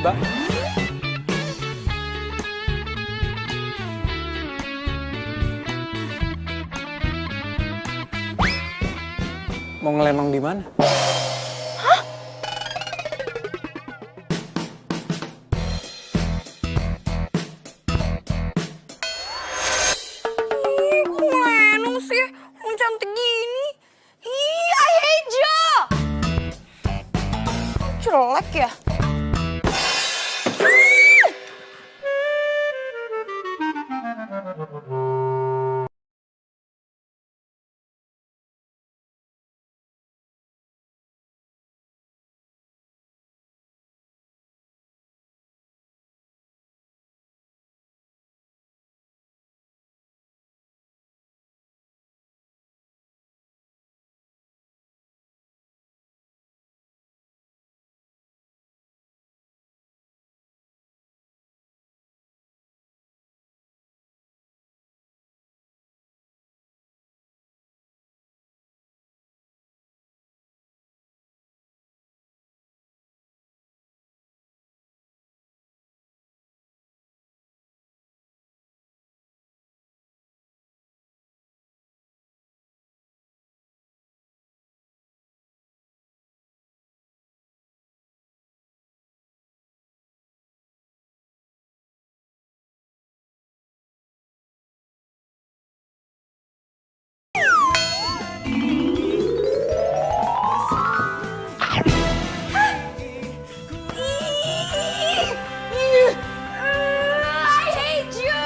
tiba-tiba. Mau ngelenong di mana? Ih, kok ngelenong sih? Orang cantik gini. Ih, I hate you. Jelek ya? I hate you.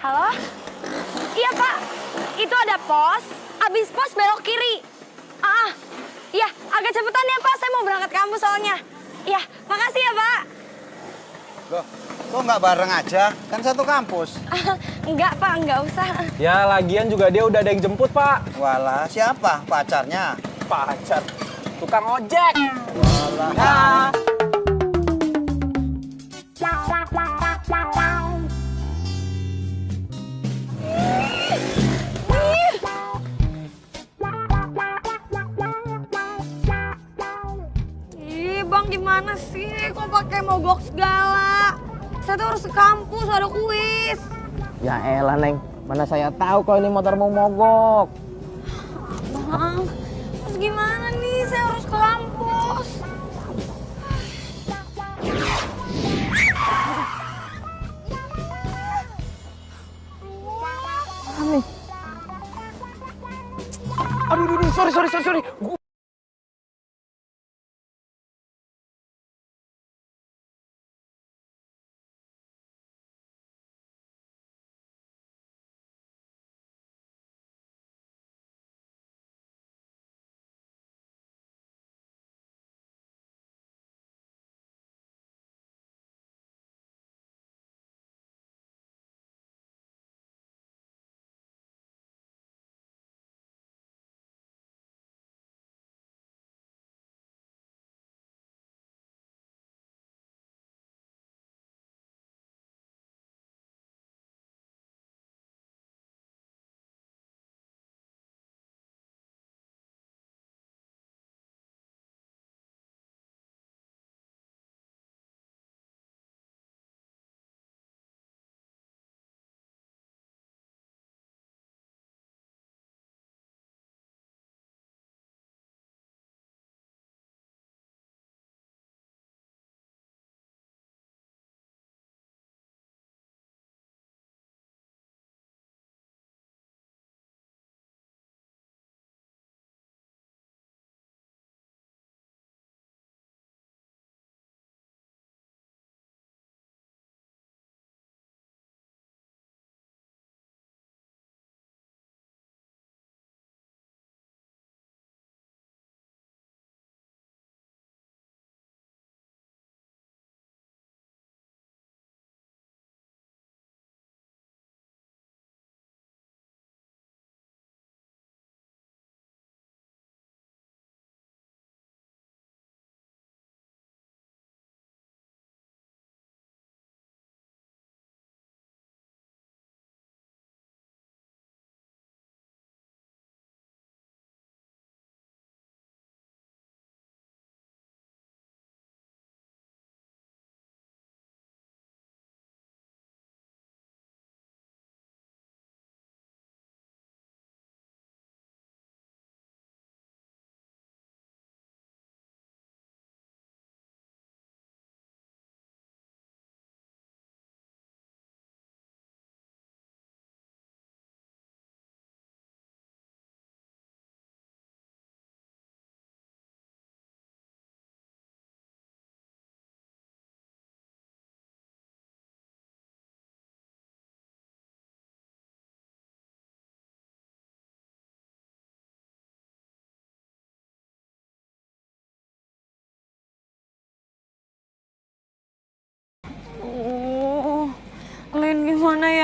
Halo? Iya, Pak. Itu ada pos. Abis pos belok kiri. Iya, agak cepetan ya, Pak. Saya mau berangkat kampus soalnya. Iya, makasih ya, Pak. Loh, kok nggak bareng aja? Kan satu kampus. Enggak, Pak. Enggak usah. Ya lagian juga dia udah ada yang jemput, Pak. Walah, siapa? Pacarnya? Pacar. Tukang ojek. Walah. Nah. Ih, Bang, gimana sih? Kok pakai mogok segala? Saya tuh harus ke kampus, ada kuis. Ya elah, Neng. Mana saya tahu kalau ini motor mau mogok. Bang, terus gimana nih? Saya harus ke kampus. Aduh, sorry.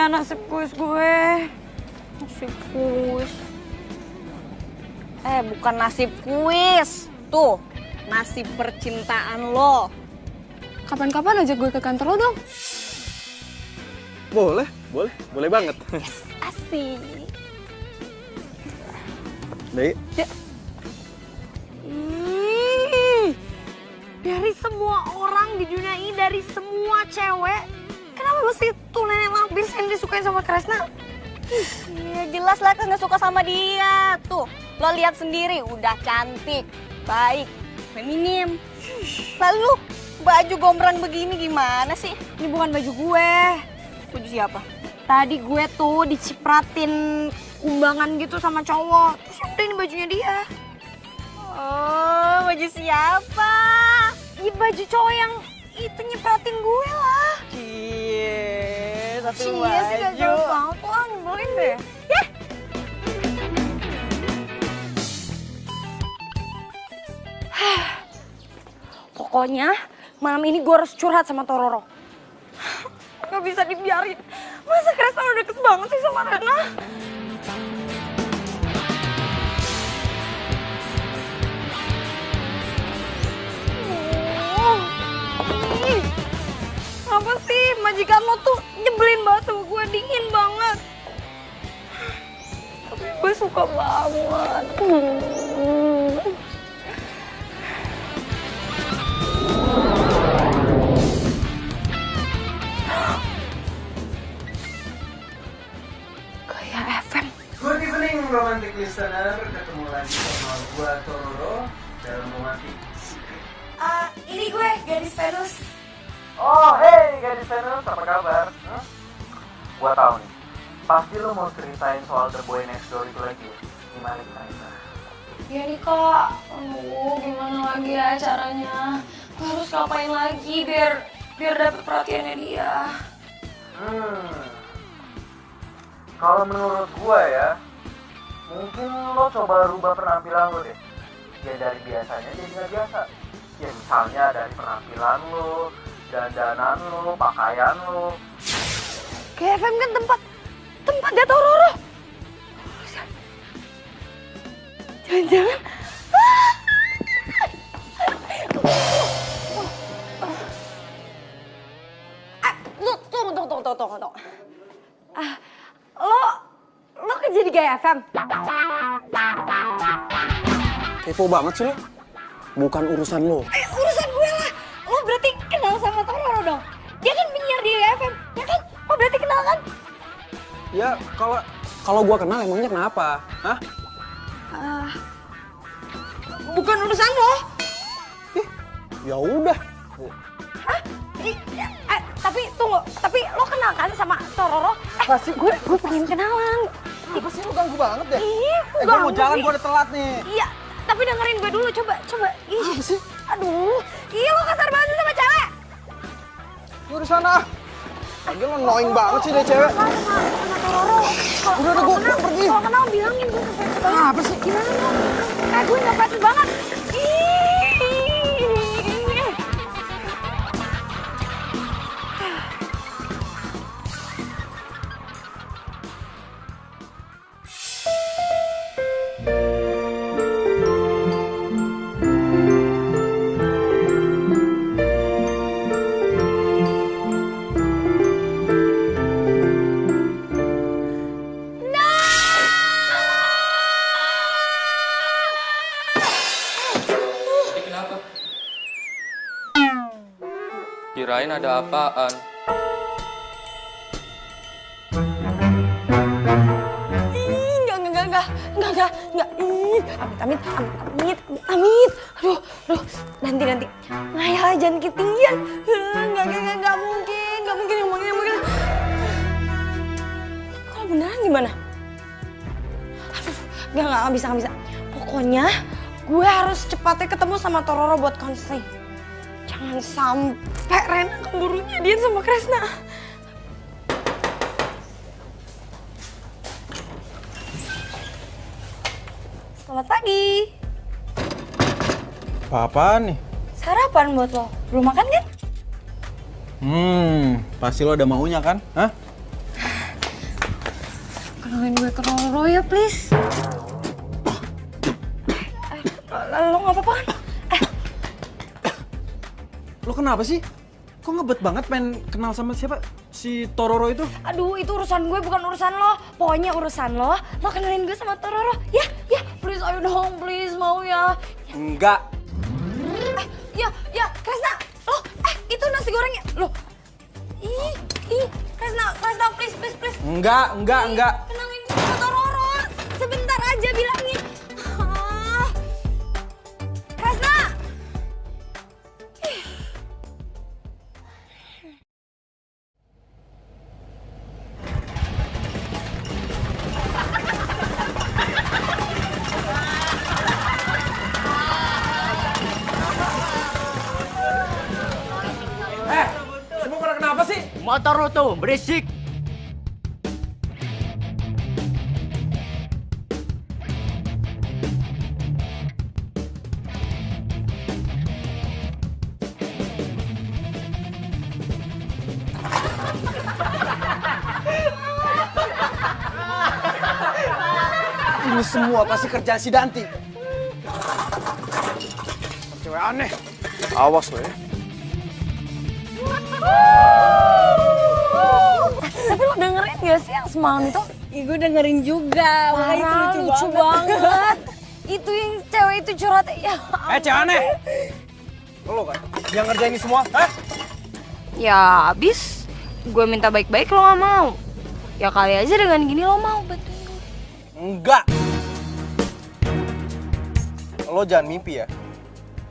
ya nasib kuis gue. Nasib kuis. Bukan nasib kuis. Tuh, nasib percintaan lo. Kapan-kapan ajak gue ke kantor lo dong. Boleh banget. Asik. Baik. Dari semua orang di dunia ini, dari semua cewek, kenapa mesti tuh nenek lampir yang disukain sama Kresna? Ya jelas lah kan gak suka sama dia. Tuh, lo lihat sendiri, udah cantik, baik, feminim. Lalu baju gombrang begini gimana sih? Ini bukan baju gue. Baju siapa? Tadi gue tuh dicipratin umbangan gitu sama cowok. Terus udah ini bajunya dia. Oh, baju siapa? Ya baju cowok yang itu nyepratin gue lah. Cie, satu baju. Cie sih gak jelas banget tuh, nyebelin deh. Ya. Pokoknya malam ini gue harus curhat sama Tororo. Gak bisa dibiarin. Masa Kresna udah deket banget sih sama Rena? Apa sih majikan lo tuh nyebelin banget sama gue, dingin banget. Tapi gue suka banget. Kayak FM. Good evening romantic listener, ketemu lagi sama gua Tororo dalam romantic secret. Ini gue, gadis Venus. Oh hey gadis Venus, apa kabar? Gua tahu nih, pasti lo mau ceritain soal The Boy Next Door itu lagi ya? Gimana kita? Ya nih kak, gimana lagi ya caranya? Gue harus ngapain lagi biar dapet perhatiannya dia? Kalau menurut gua ya, mungkin lo coba rubah penampilan lo deh. Ya dari biasanya jadi nggak biasa. Ya misalnya dari penampilan lo, dandanan lo, pakaian lo. Kayak FM kan tempat dia Tororo. Jangan-jangan. Tunggu. Lo kerja di Gaya FM? Kepo banget sih lo. Bukan urusan lo. Urusan gue lah. Lo berarti kenal sama Tororo dong? Dia kan penyiar di Gaya FM, ya kan? Lo berarti kenal kan? Ya kalau gua kenal emangnya kenapa? Hah? Bukan urusan lo. Ya udah. Hah? Tapi tunggu, tapi lo kenal kan sama Tororo? Gue pengen kenalan. Apa sih lu ganggu banget deh? Gue mau jalan, gue udah telat nih. Iya, tapi dengerin gue dulu, coba. Ih, Apa sih? aduh, lo kasar banget sama cewek. Lu di sana. Lagi lo annoying banget sih deh cewek. Sama Tororo. Udah, gue pergi. Kalau kenal bilangin gue ke saya. Apa sih? Gimana lo? Gue nggak pasti banget. Ih. Kirain ada apaan? Enggak. Amit. Aduh. Nanti. Ngayal jangan ketinggian. Enggak mungkin. Kalau beneran gimana? Aduh, enggak bisa. Pokoknya gue harus cepatnya ketemu sama Tororo buat konseling. Jangan sampai Rena keburu jadian sama Kresna. Selamat pagi. Apa-apaan nih? Sarapan buat lo. Belum makan kan? Pasti lo ada maunya kan? Hah? Kenalin gue ke Roro ya, please. Lo nggak apa-apa kan? Lo kenapa sih? Kok ngebet banget pengen kenal sama siapa? Si Tororo itu? Aduh, itu urusan gue bukan urusan lo. Pokoknya urusan lo kenalin gue sama Tororo. Ya, please ayo dong, please mau ya. Enggak. Ya, Kresna, lo, itu nasi gorengnya, lo. Kresna, please. Enggak. Kenalin gue sama Tororo, sebentar aja bilangin. Kresna. Semua pada kenapa sih? Motor lu tuh berisik. Ini semua pasti kerjaan si Danti. Cewek aneh. Awas lo ya. Tapi lo dengerin gak sih yang semalam itu? Iya, gue dengerin juga. Wah, itu Lucu banget. Itu yang cewek itu curhat. Ya, Cewek aneh. Lo kan yang ngerjain ini semua, hah? ya abis gue minta baik-baik lo gak mau. Ya kali aja dengan gini lo mau bantuin gue. Enggak. Lo jangan mimpi ya.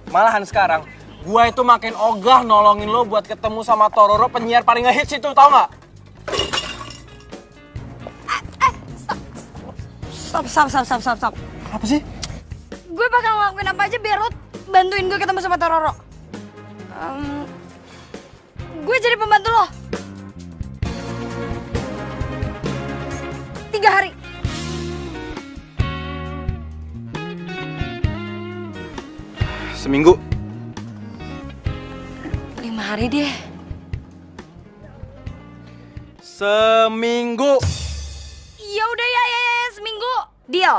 Malahan sekarang, gue itu makin ogah nolongin lo buat ketemu sama Tororo, penyiar paling ngehits itu, tau gak? Stop. Apa sih? Gue bakal ngelakuin apa aja biar lo bantuin gue ketemu sama Tororo. Gue jadi pembantu lo. 3 hari. Seminggu. 5 hari deh. Seminggu. Ya udah ya, seminggu. Deal.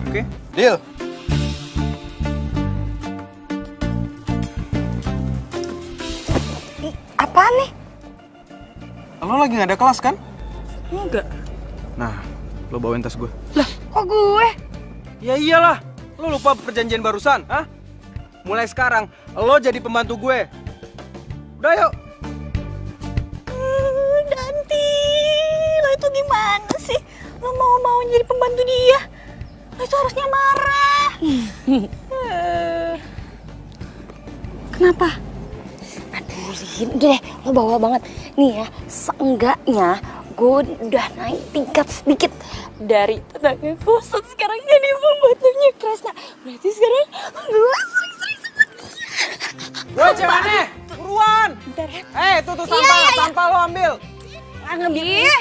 Oke. Deal. Apaan nih? Lo lagi gak ada kelas kan? Enggak. Nah, lo bawain tas gue. Lah, kok gue? Ya iyalah, lo lupa perjanjian barusan, hah? Mulai sekarang, lo jadi pembantu gue. Udah yuk. Danti, lo itu gimana sih? Lo mau jadi pembantu dia? Lo itu harusnya marah. Kenapa? Aduh, Rin, udah deh, lo bawa banget. Nih ya, seenggaknya gue udah naik tingkat sedikit. Dari tetangga kosan sekarang jadi pembantunya Kresna. Berarti sekarang gue sering-sering sama dia. Woi, cewek aneh, buruan. Bentar ya. Tuh sampah, sampah lo ambil. Ih,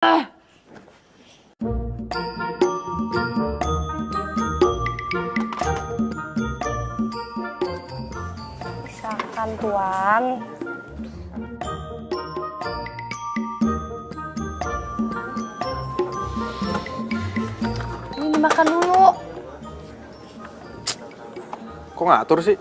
Silakan Tuan. Ini dimakan dulu. Kok ngatur sih?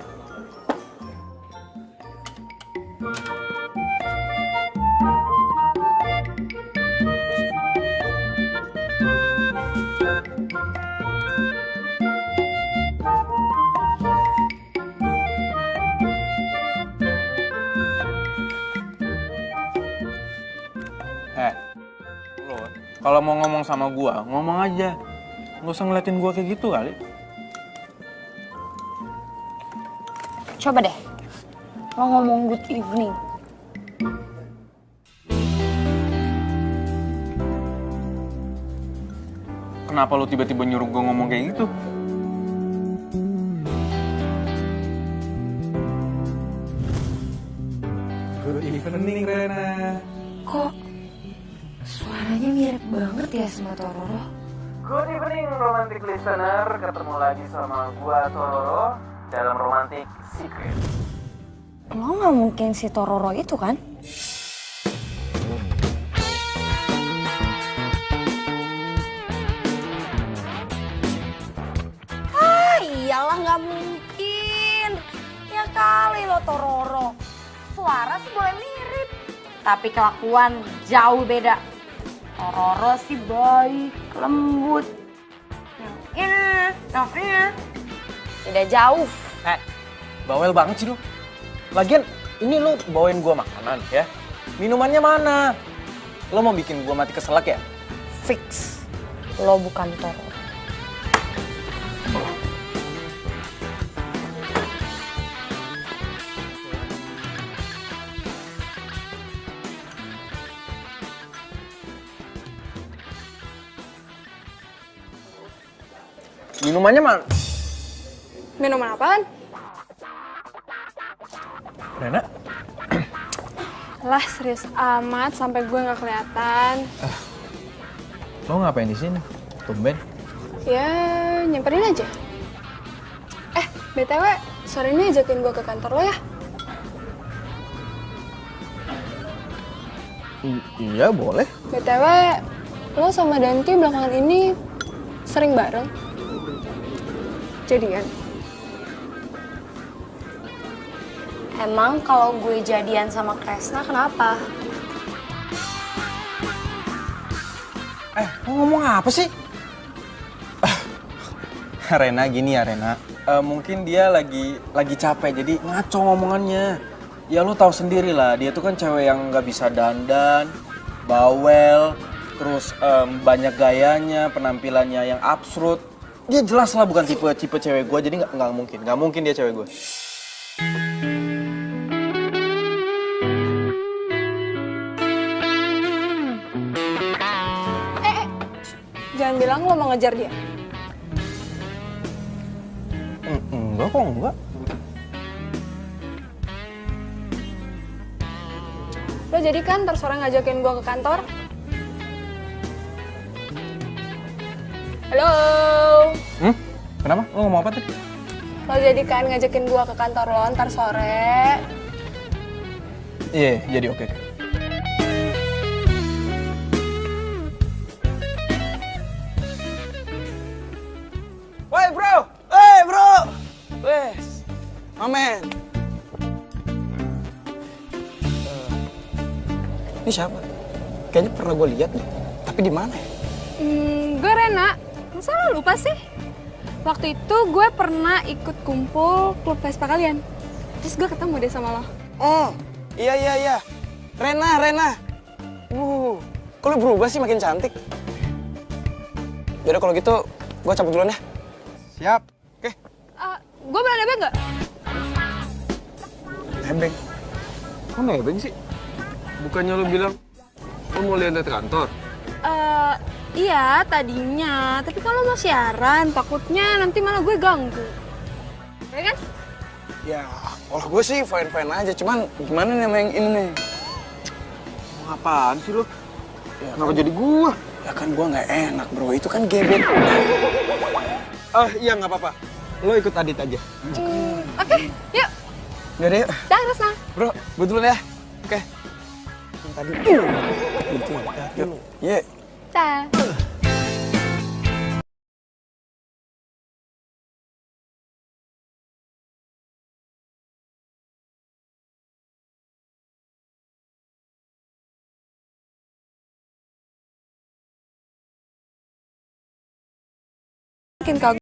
Lo kalau mau ngomong sama gua, ngomong aja. Nggak usah ngeliatin gua kayak gitu kali. Coba deh, lo ngomong good evening. Kenapa lo tiba-tiba nyuruh gua ngomong kayak gitu? Good evening, Rena. Kok suaranya mirip banget ya sama Tororo? Good evening romantic listener, ketemu lagi sama gua Tororo dalam Romantic Secret. Lo nggak mungkin si Tororo itu kan? Iyalah nggak mungkin. Ya kali lo Tororo. Suara sih boleh mirip, tapi kelakuan jauh beda. Tororo sih baik, lembut. Yang ini beda jauh. Bawel banget sih lo. Lagian ini lo bawain gua makanan ya. Minumannya mana? Lo mau bikin gua mati keselak ya? Fix. Lo bukan Tororo. Minumannya mana? Minuman apaan? Rena? Lah serius amat sampai gue nggak kelihatan. Lo ngapain di sini? Tumben. Ya nyamperin aja. BTW sore ini ajakin gue ke kantor lo ya. Iya boleh. BTW lo sama Danti belakangan ini sering bareng. Jadian. Emang kalau gue jadian sama Kresna kenapa? Lo ngomong apa sih? Rena gini ya Rena. Mungkin dia lagi capek jadi ngaco ngomongannya. Ya lo tahu sendiri lah, dia tuh kan cewek yang nggak bisa dandan, bawel, terus banyak gayanya, penampilannya yang absurd. Dia jelas lah bukan tipe cewek gue, jadi nggak mungkin dia cewek gue. Jangan bilang lo mau ngejar dia. Enggak kok, enggak. Lo jadi kan ntar sore ngajakin gue ke kantor? Halo? Kenapa? Lo ngomong apa tuh? Lo jadi kan ngajakin gue ke kantor lo ntar sore? Iya, jadi oke. Woi bro! Hey bro! Wes, mamen. Ini siapa? Kayaknya pernah gue lihat deh. Tapi di mana ya? Gue Rena. Masa lo lupa sih? Waktu itu gue pernah ikut kumpul klub Vespa kalian. Terus gue ketemu deh sama lo. Oh, iya. Rena. Kok lo berubah sih makin cantik? Yaudah kalau gitu, gue cabut duluan ya. Siap. Oke. Gue boleh nebeng nggak? Nebeng. Kok nebeng sih? Bukannya lo bilang lo mau lihat kantor? Iya tadinya, tapi kalau mau siaran takutnya nanti malah gue ganggu. Ya kan? Ya, kalau gue sih fine-fine aja, cuman gimana nih sama yang ini nih? Apaan sih lo? Kenapa jadi gua? Ya kan gua nggak enak bro, itu kan gebet. Iya nggak apa-apa. Lo ikut Adit aja. Oke, yuk. Udah deh yuk. Dah, Resna. Bro, gue dulu ya. Oke. Yang tadi. Gitu ya. Yuk. Ye. Dah. Mungkin kau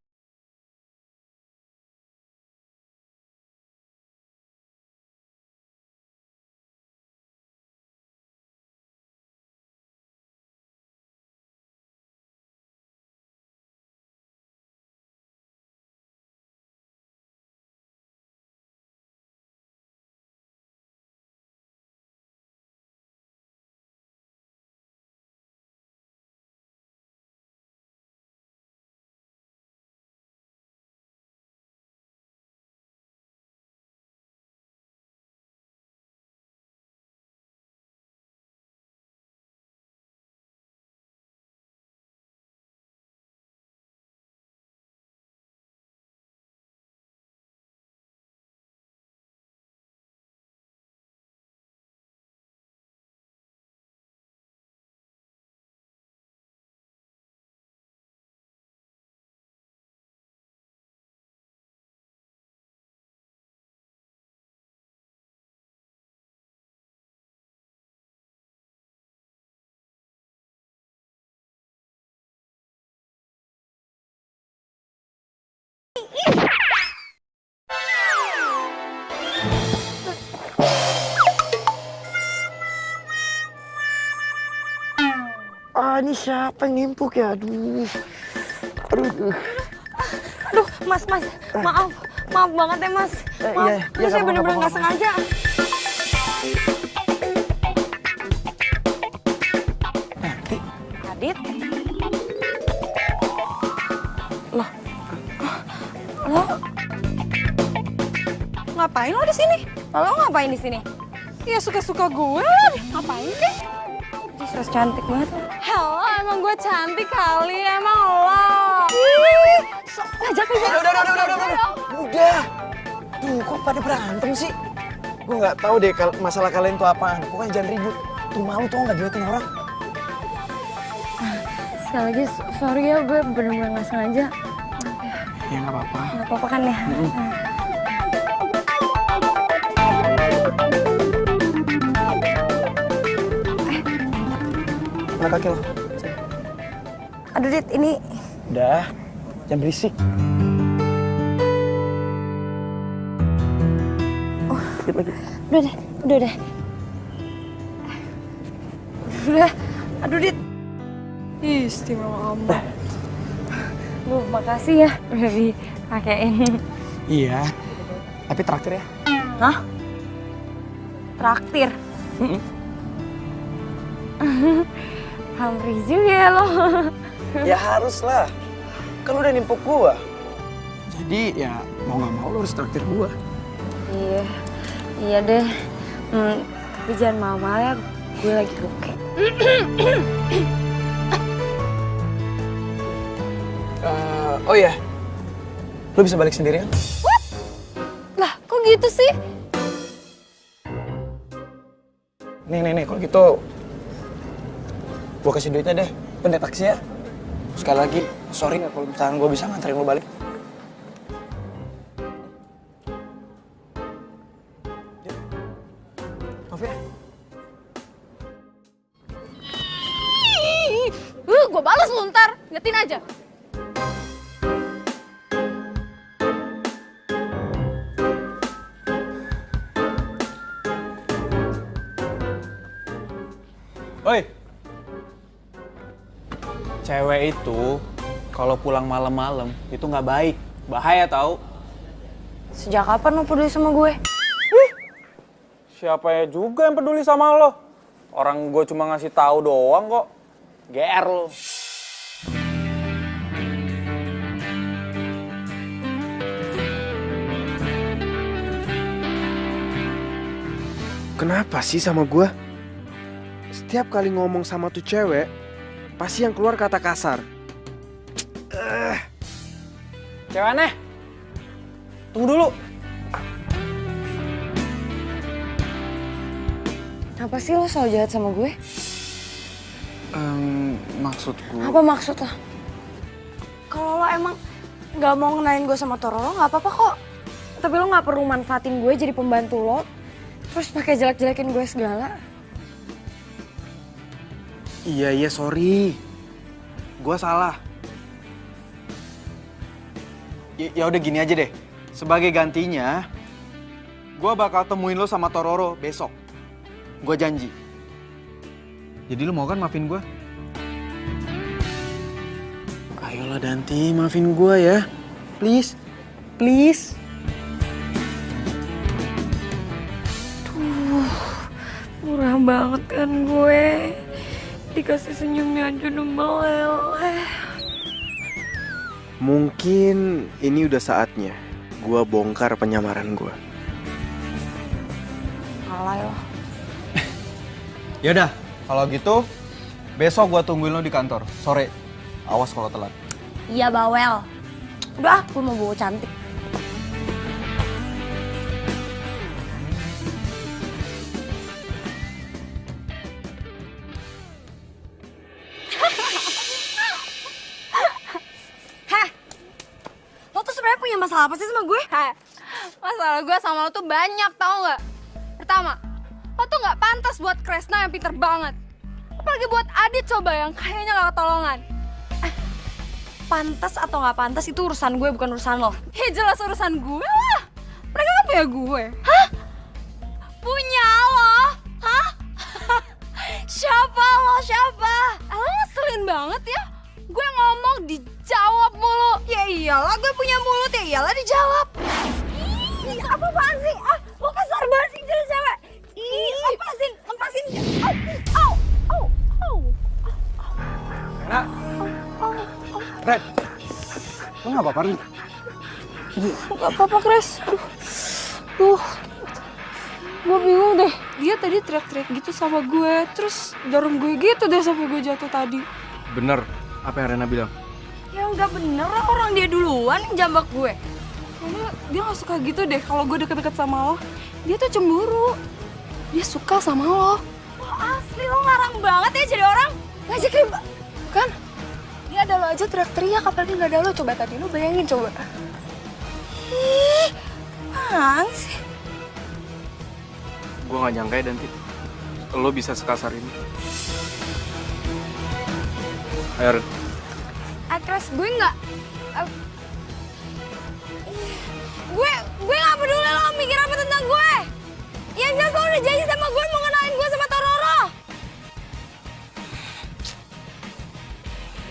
Ini siapa yang nimpuk ya? Aduh. Aduh, Mas, maaf banget ya Mas. Maaf, iya, saya bener-bener nggak sengaja. Adit? Lo ngapain lo di sini? Lo ngapain di sini? ya suka-suka gue lah. Ngapain deh? Sus cantik banget. Halo, emang gue cantik kali, emang lo. Ngajak. Udah. Tuh, kok pada berantem sih? Gue nggak tahu deh masalah kalian tuh apaan. Pokoknya jangan ribut. Tuh malu tuh nggak diliatin orang. Sekali lagi, sorry ya, gue bener-bener nggak sengaja. Ya nggak apa-apa. Nggak apa-apa kan ya? Mana kaki lo? Aduh, Dit, ini... Udah, jangan berisik. Dikit lagi. Udah deh. Udah, aduh, Dit. Istimewa amat. Duh, makasih ya udah dipakein. Iya, tapi traktir ya. Hah? Traktir? Pamrih juga ya lo. Ya harus lah. Kan lu udah nimpuk gua. Jadi ya mau nggak mau lu harus traktir gua. Iya deh. Tapi jangan mahal-mahal ya, gue lagi bokeh. Oh iya, lu bisa balik sendirian? What? Lah, kok gitu sih? Nih, kalau gitu gua kasih duitnya deh, pendek taksi ya. Sekali lagi, sorry nggak kalau misalnya gua bisa nganterin lu balik. Maaf ya. Gue balas lu ntar, ingetin aja. Oi, cewek itu kalau pulang malam-malam itu nggak baik, bahaya tau. Sejak kapan lo peduli sama gue? Siapa ya juga yang peduli sama lo? Orang gue cuma ngasih tahu doang kok. GR lo. Kenapa sih sama gua? Setiap kali ngomong sama tuh cewek, pasti yang keluar kata kasar. Cewek aneh. Tunggu dulu. Kenapa sih lo selalu jahat sama gue? Maksudku... Apa maksud lo? Kalau lo emang gak mau ngenalin gue sama Tororo gak apa-apa kok. Tapi lo gak perlu manfaatin gue jadi pembantu lo. Terus pakai jelek-jelekin gue segala. Iya, sorry. Gua salah. Ya udah gini aja deh. Sebagai gantinya, gua bakal temuin lo sama Tororo besok. Gua janji. Jadi lo mau kan maafin gua? Ayolah Danti, maafin gua ya. Please. Please. Murah banget kan gue. Dikasih senyumnya aja udah meleleh. Mungkin ini udah saatnya gua bongkar penyamaran gua. Alay lo. Yaudah, kalau gitu besok gua tungguin lo di kantor sore. Awas kalau telat. Iya bawel. Udah, gue mau bawa cantik. Lo tuh sebenarnya punya masalah apa sih sama gue? Masalah gue sama lo tuh banyak, tau gak? Pertama, lo tuh gak pantas buat Kresna yang pinter banget. Apalagi buat Adit coba yang kayaknya gak ketolongan. Pantas atau gak pantas itu urusan gue, bukan urusan lo. Ya jelas urusan gue lah. Mereka kan punya gue. Hah? Punya lo? Hah? Siapa lo? Siapa? Lo ngeselin banget ya. Gue ngomong dijawab mulu. Ya iyalah gue punya mulut, ya iyalah dijawab. Ih, apaan sih? Ah, lo kasar banget sih jadi cewek. Ih, lepasin. Au. Enak. Red, lo gak apa-apa, Rin? Gak apa-apa, Kres. Duh. Gue bingung deh. Dia tadi teriak-teriak gitu sama gue. Terus dorong gue gitu deh sampai gue jatuh tadi. Bener, apa yang Rena bilang? Ya udah bener lah, orang dia duluan yang jambak gue. Kayaknya dia gak suka gitu deh kalau gue deket-deket sama lo. Dia tuh cemburu. Dia suka sama lo. Wah asli lo ngarang banget ya jadi orang. Ngajakin, kan? Dia ada lo aja teriak-teriak, apalagi gak ada lo. Coba tadi lo bayangin coba. Ih, apaan sih? Gue gak nyangka ya, Danti. Lo bisa sekasar ini. Ayo, Ren. Kres, gue gak... Gue gak peduli lo mikir apa tentang gue. Yang jelas lo udah janji sama gue mau kenalin gue sama Tororo.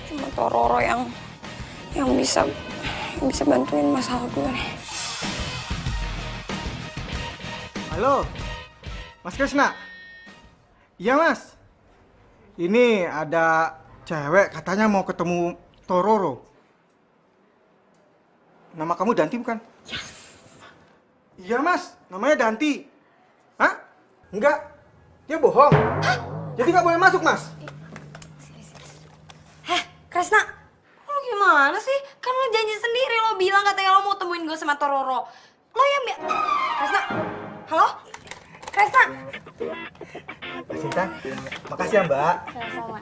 Cuma Tororo yang bisa bantuin masalah gue nih. Halo, Mas Kresna. Iya Mas. Ini ada cewek katanya mau ketemu Tororo. Nama kamu Danti bukan? Yes. Iya Mas, namanya Danti. Hah? Enggak. Dia bohong. Hah? Jadi nggak boleh masuk Mas. Kresna, lo gimana sih? Kan lo janji sendiri, lo bilang katanya lo mau temuin gue sama Tororo. Lo yang Kresna, halo? Kresna? Mbak Sinta, makasih ya Mbak. Sama-sama.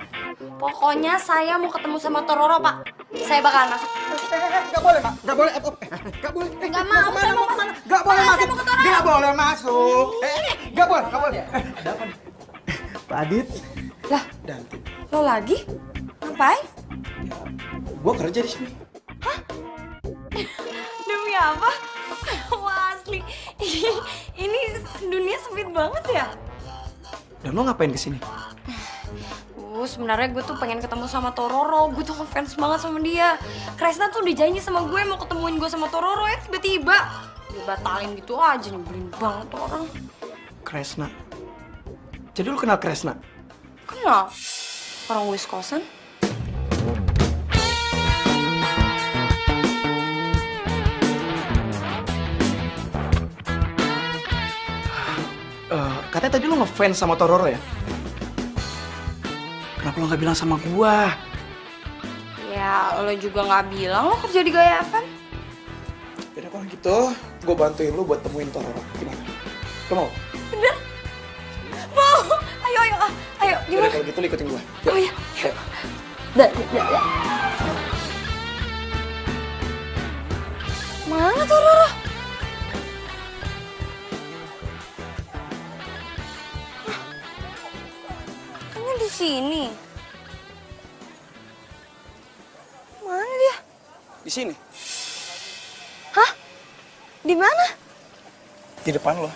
Pokoknya saya mau ketemu sama Tororo, Pak. Saya bakalan masuk. Nggak boleh, Mak. Nggak boleh. Nggak boleh. Nggak mau, saya mau masuk. Nggak boleh Pak, masuk. saya mau ke Tororo. Nggak boleh masuk. Nggak boleh, nggak boleh. Ada apa nih? Pak Adit. Lah, Danti. lo lagi? Ngapain? Gua kerja di sini. Demi apa? Wah asli, ini dunia sempit banget ya. Dan lo ngapain kesini? Sebenarnya gue tuh pengen ketemu sama Tororo. Gue tuh ngefans banget sama dia. Kresna tuh udah janji sama gue mau ketemuin gue sama Tororo ya tiba-tiba dibatalin gitu aja, nyebelin banget tuh orang. Kresna. Jadi lo kenal Kresna? Kenal? Orang Wisconsin. Katanya tadi lo ngefans sama Tororo ya? Kenapa lo gak bilang sama gua? Ya, lo juga nggak bilang lo kerja di Gaya FM. Yaudah kalau gitu, gue bantuin lu buat temuin Tororo. Gimana? Lo mau? Bener? Mau? Ayo, ayo, ayo. Yaudah Gimana? kalau gitu lu ikutin gue. Oh iya. Ayo. Dah. Mana tuh Roro? Kayaknya di sini. Mana dia? Di sini, Hah? Di mana? di depan lo.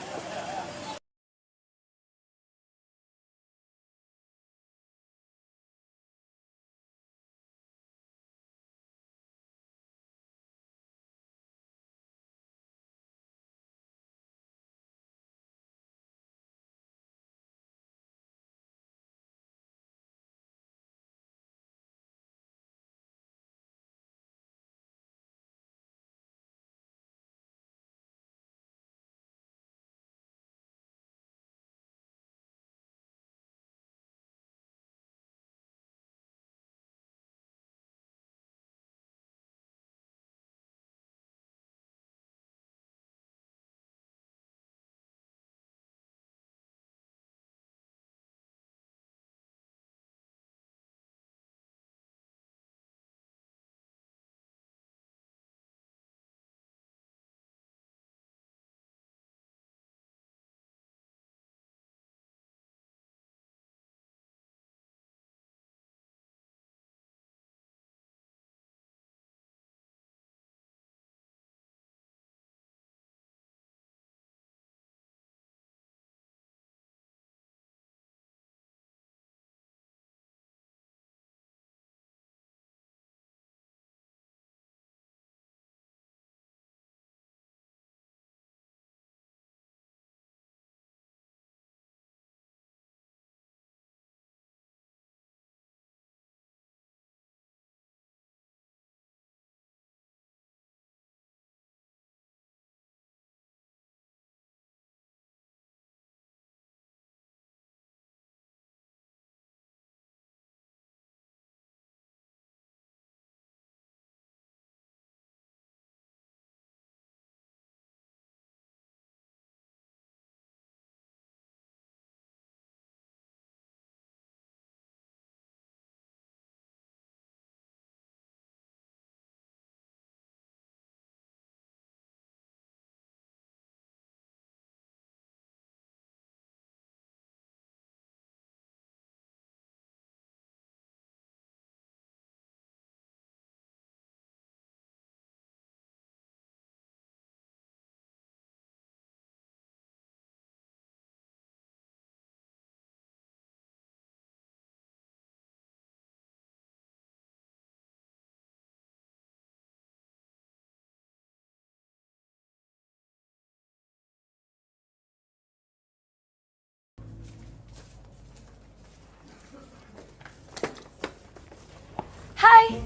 Hai,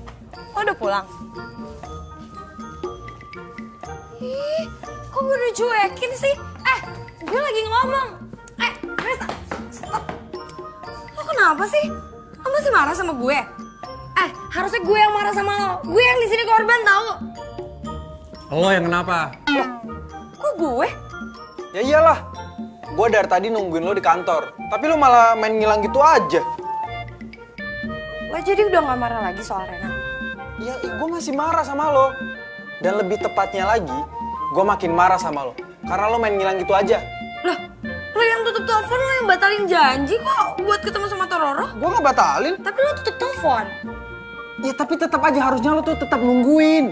lo udah pulang? Ih, kok gue udah cuekin sih? Gue lagi ngomong. Reza, stop. Lo kenapa sih? Lo masih marah sama gue? Harusnya gue yang marah sama lo. Gue yang di sini korban tau. Lo yang kenapa? Kok gue? Ya iyalah, gue dari tadi nungguin lo di kantor. Tapi lo malah main ngilang gitu aja. Lo jadi udah gak marah lagi soal Rena? Ya, gue masih marah sama lo. Dan lebih tepatnya lagi, gue makin marah sama lo. Karena lo main ngilang gitu aja. Lah, lo yang tutup telepon, lo yang batalin janji kok buat ketemu sama Tororo. Gue gak batalin. Tapi lo tutup telepon. Ya tapi tetap aja harusnya lo tuh tetap nungguin.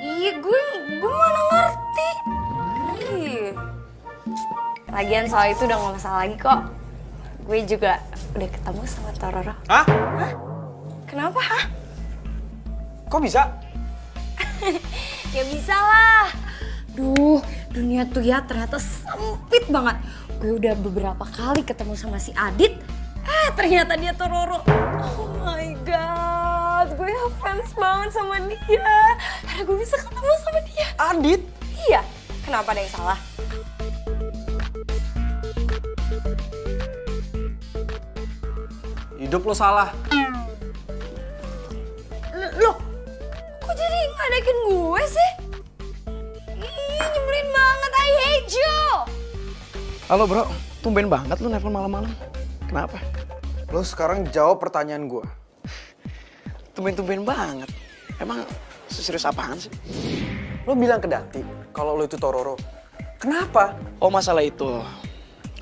Iya, gue mana ngerti. Ih. Lagian soal itu udah gak masalah lagi kok. Gue juga udah ketemu sama Tororo. Hah? Kenapa, hah? Kok bisa? Ya bisa lah. Duh, dunia tuh ya ternyata sempit banget. Gue udah beberapa kali ketemu sama si Adit. Ternyata dia Tororo. Oh my god, gue fans banget sama dia. Karena gue bisa ketemu sama dia. Adit? Iya, kenapa ada yang salah? hidup lo salah. Loh, kok jadi ngadekin gue sih? Ih, nyebelin banget, I hate you! Halo bro, tumben banget lu nelfon malam-malam. Kenapa? Lo sekarang jawab pertanyaan gue. Tumben-tumben banget. Emang serius apaan sih? Lo bilang ke Dati kalau lo itu Tororo. Kenapa? Oh masalah itu,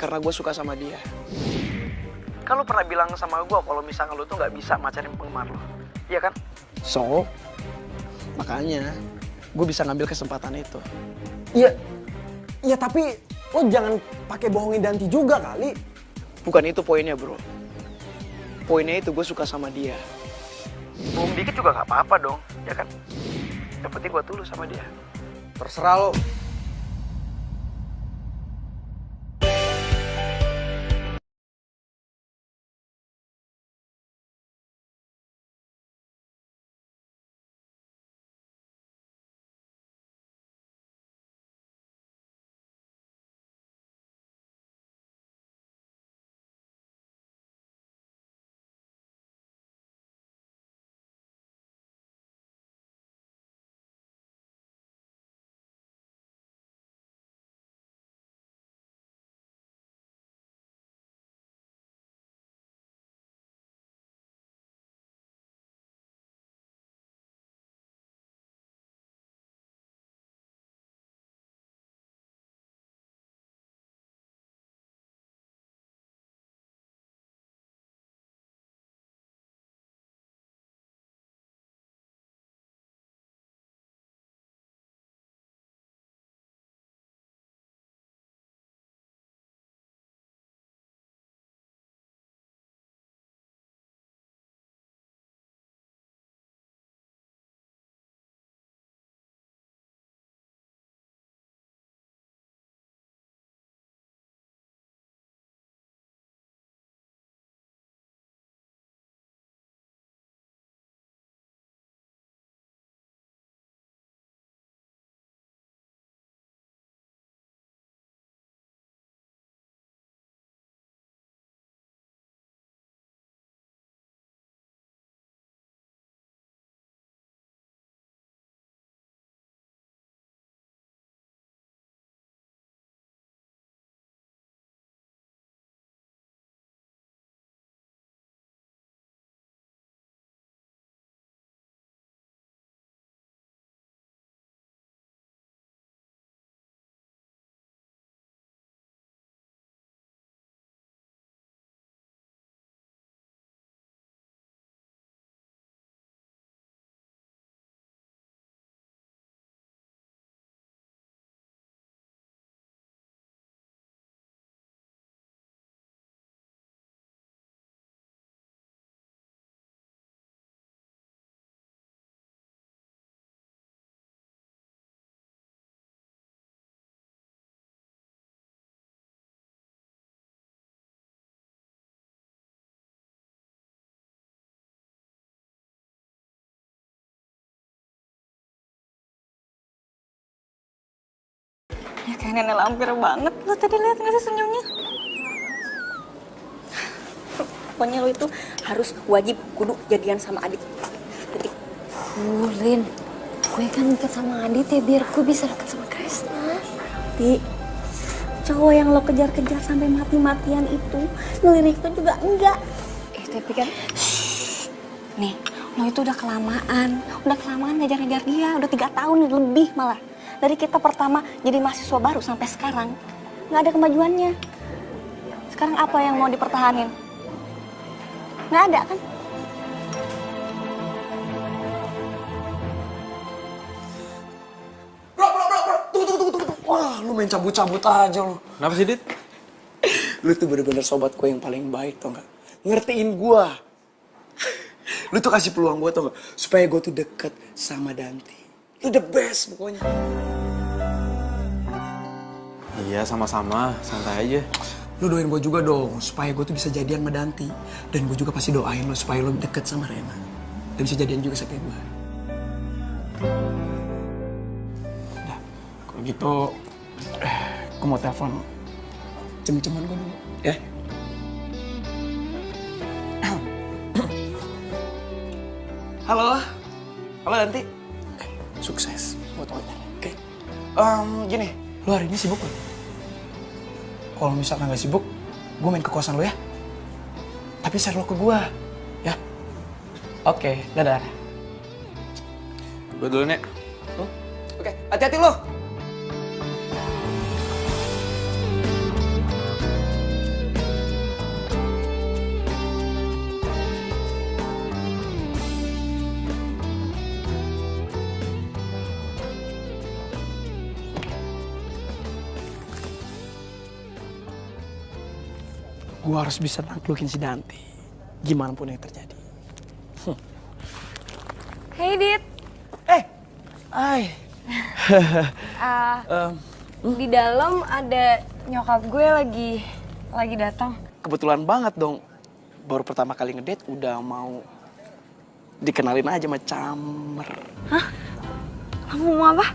karena gue suka sama dia. Kan lu pernah bilang sama gue kalau misalnya lu tuh nggak bisa macarin penggemar lo, iya kan? So, makanya gue bisa ngambil kesempatan itu. Iya tapi lo jangan pakai bohongin Danti juga kali. Bukan itu poinnya bro. Poinnya itu gue suka sama dia. Bohong dikit juga nggak apa-apa dong, ya kan? Yang penting gue tulus sama dia. Terserah lo. Ya kayak nenek lampir banget. Lo tadi lihat nggak sih senyumnya? Pokoknya lo itu harus wajib kudu jadian sama Adit. Titik. Lin, gue kan deket sama Adit ya biar gue bisa deket sama Krisna. Cowok yang lo kejar-kejar sampai mati-matian itu, ngelirik tuh juga enggak. Tapi kan, nih, lo itu udah kelamaan ngejar-ngejar dia, udah 3 tahun lebih malah. Dari kita pertama jadi mahasiswa baru sampai sekarang, nggak ada kemajuannya. Sekarang apa yang mau dipertahanin? Nggak ada kan? Bro. Tunggu. Wah, lu main cabut-cabut aja lu. Kenapa sih, Dit? Lu tuh bener-bener sobat gue yang paling baik, tau gak? Ngertiin gue. Lu tuh kasih peluang gue, tau gak? Supaya gue tuh deket sama Danti. Lu the best pokoknya. Iya, sama-sama. Santai aja. Lu doain gue juga dong, supaya gue tuh bisa jadian sama Danti. Dan gue juga pasti doain lo supaya lo deket sama Rena. Dan bisa jadian juga sama gue. Udah, kalau gitu, gue mau telepon cem-ceman gue dulu, ya? Halo. Halo Danti. Sukses buat lo. Oke. Gini, lo hari ini sibuk gak? Kalau misalkan gak sibuk, gue main ke kosan lo ya. Tapi share lo ke gue, ya. Oke, dadah. Gue dulu, Nek. Oke, hati-hati lo. Gue harus bisa naklukin si Danti, gimana pun yang terjadi. Hey, Dit. Hai. Di dalam ada nyokap gue lagi datang. Kebetulan banget dong, baru pertama kali ngedate udah mau dikenalin aja sama Camer. Hah? Kamu mau apa?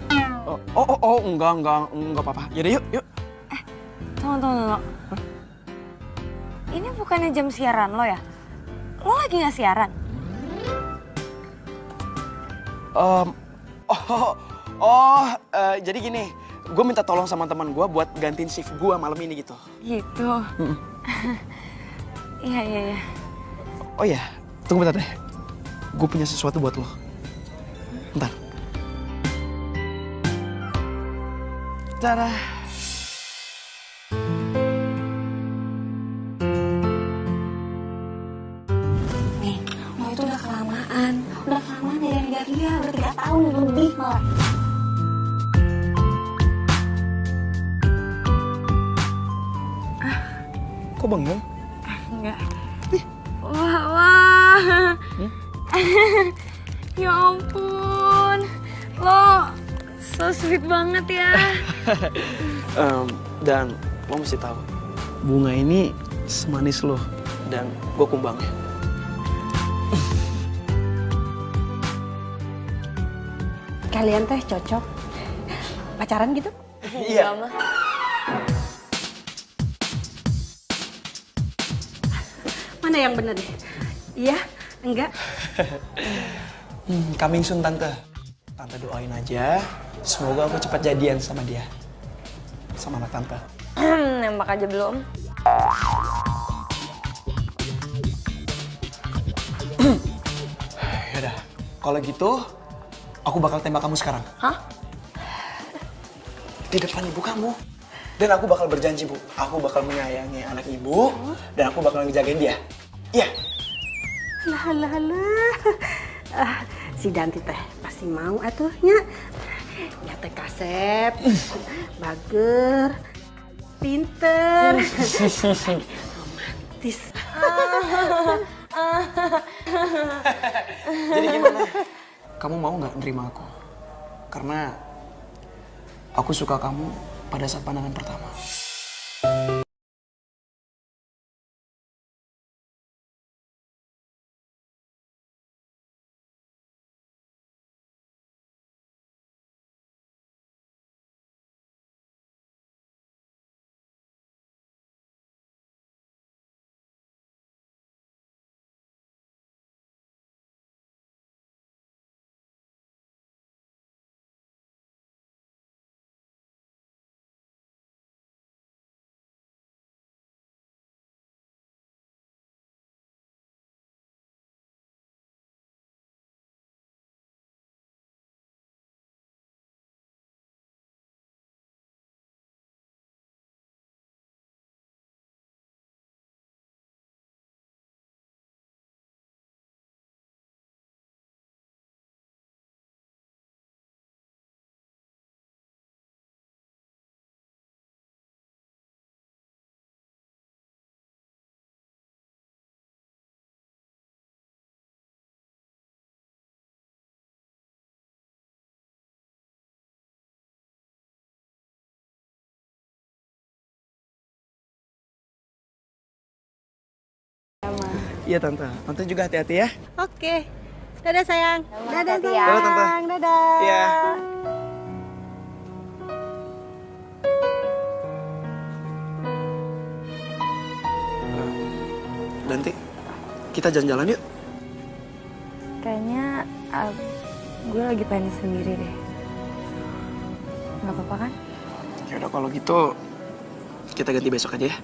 Enggak apa-apa. Yaudah yuk. Tunggu. Ini bukannya jam siaran lo ya? Lo lagi nggak siaran? Jadi gini, gue minta tolong sama teman gue buat gantiin shift gue malam ini gitu. Gitu. Iya. Oh iya, tunggu bentar deh. Gue punya sesuatu buat lo. Bentar. Tada. Nih, lo itu udah kelamaan dari Nigeria, udah 3 tahun lebih malah. Kok bengong? Enggak. Wah. Ya ampun, lo so sweet banget ya. Dan lo mesti tahu, bunga ini semanis lo dan gue kumbangnya. Kalian teh cocok pacaran gitu? Iya. Mana yang bener deh? Iya? Enggak? Coming soon tante. Tante doain aja, semoga aku cepat jadian sama dia. Sama anak tante. Nembak aja belum? Yaudah, kalau gitu aku bakal tembak kamu sekarang. Hah? Di depan ibu kamu. Dan aku bakal berjanji, Bu. Aku bakal menyayangi anak ibu dan aku bakal ngejagain dia. Iya. Lah. Si Danti teh pasti mau atuhnya. Ya teh kasep, bager, pinter, romantis. Jadi gimana? Kamu mau nggak nerima aku? Karena aku suka kamu pada saat pandangan pertama. Iya tante, tante juga hati-hati ya. Oke. Dadah sayang. Dadah hati-hati ya. sayang. Dadah, Tante. Dadah. Iya. Nanti kita jalan-jalan yuk. Kayaknya Gue lagi pengen sendiri deh. Gak apa-apa kan? Ya udah kalau gitu kita ganti besok aja ya.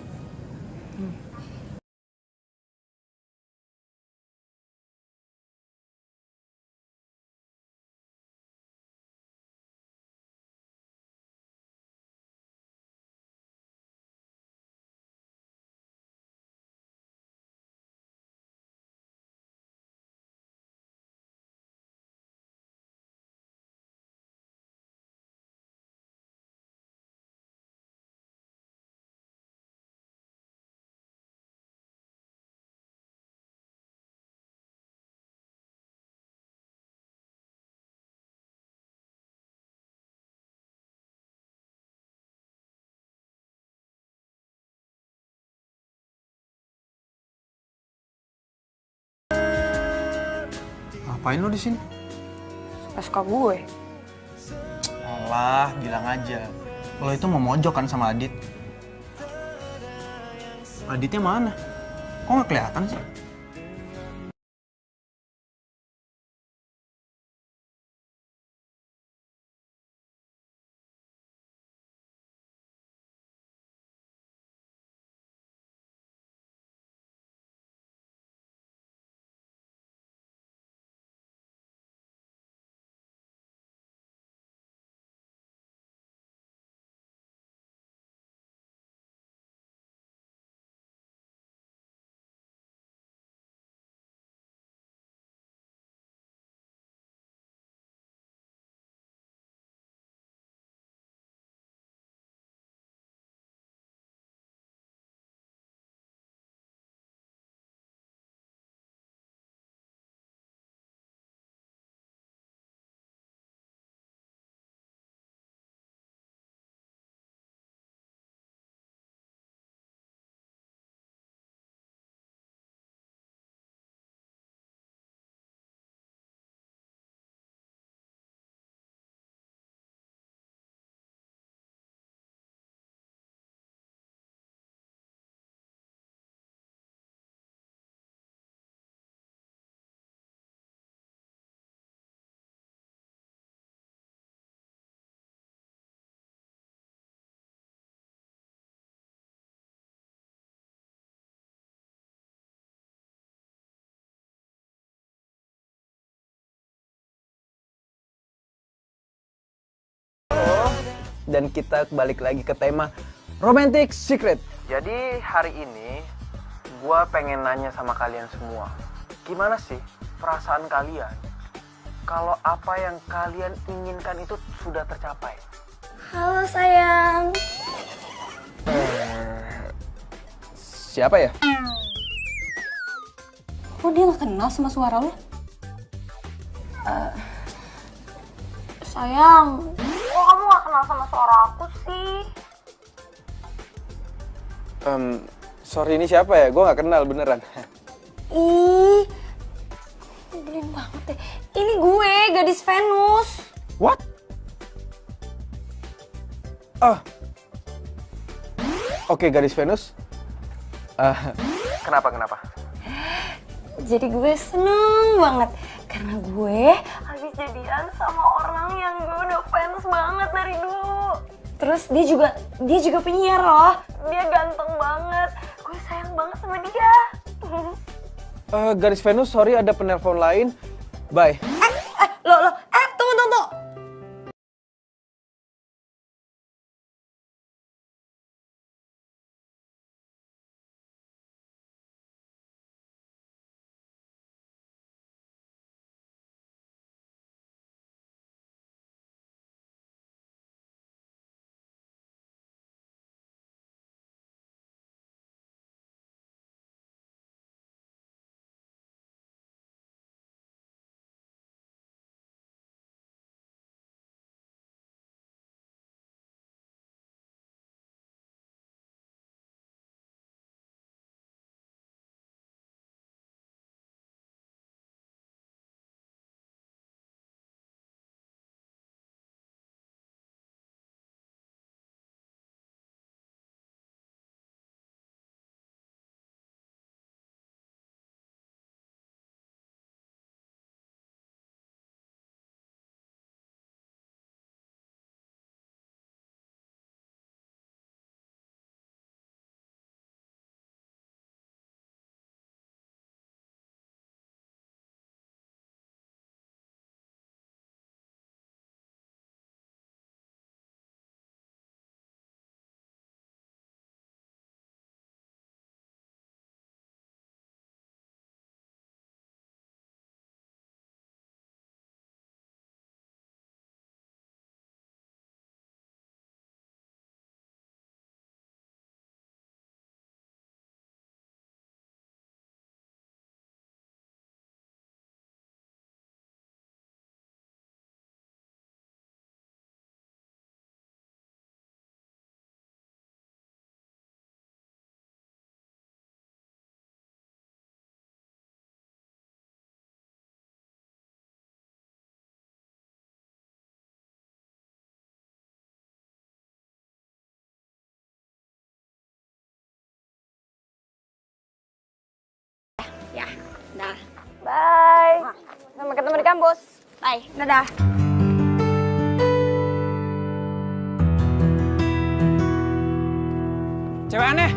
Ngapain lo di sini? Suka-suka gue. Alah, bilang aja. Lo itu mau mojok kan sama Adit? Aditnya mana? Kok nggak kelihatan sih? Dan kita balik lagi ke tema Romantic Secret. Jadi hari ini gue pengen nanya sama kalian semua, gimana sih perasaan kalian kalau apa yang kalian inginkan itu sudah tercapai? Halo sayang. Siapa ya? Kok dia gak kenal sama suara lo? Sayang, kok kamu gak kenal sama suara aku sih? Sorry, ini siapa ya? Gue gak kenal beneran. Ih, nyebelin banget deh. Ini gue, gadis Venus. What? Oh. Oke, gadis Venus. Kenapa? Jadi gue seneng banget karena gue habis jadian sama orang yang gue udah fans banget dari dulu. Terus dia juga penyiar loh. Dia ganteng banget. Gue sayang banget sama dia. Gadis Venus, sorry ada penelpon lain. Bye. Tunggu. Nah, bye. Sampai ketemu di kampus. Bye. Dadah. Cewek aneh.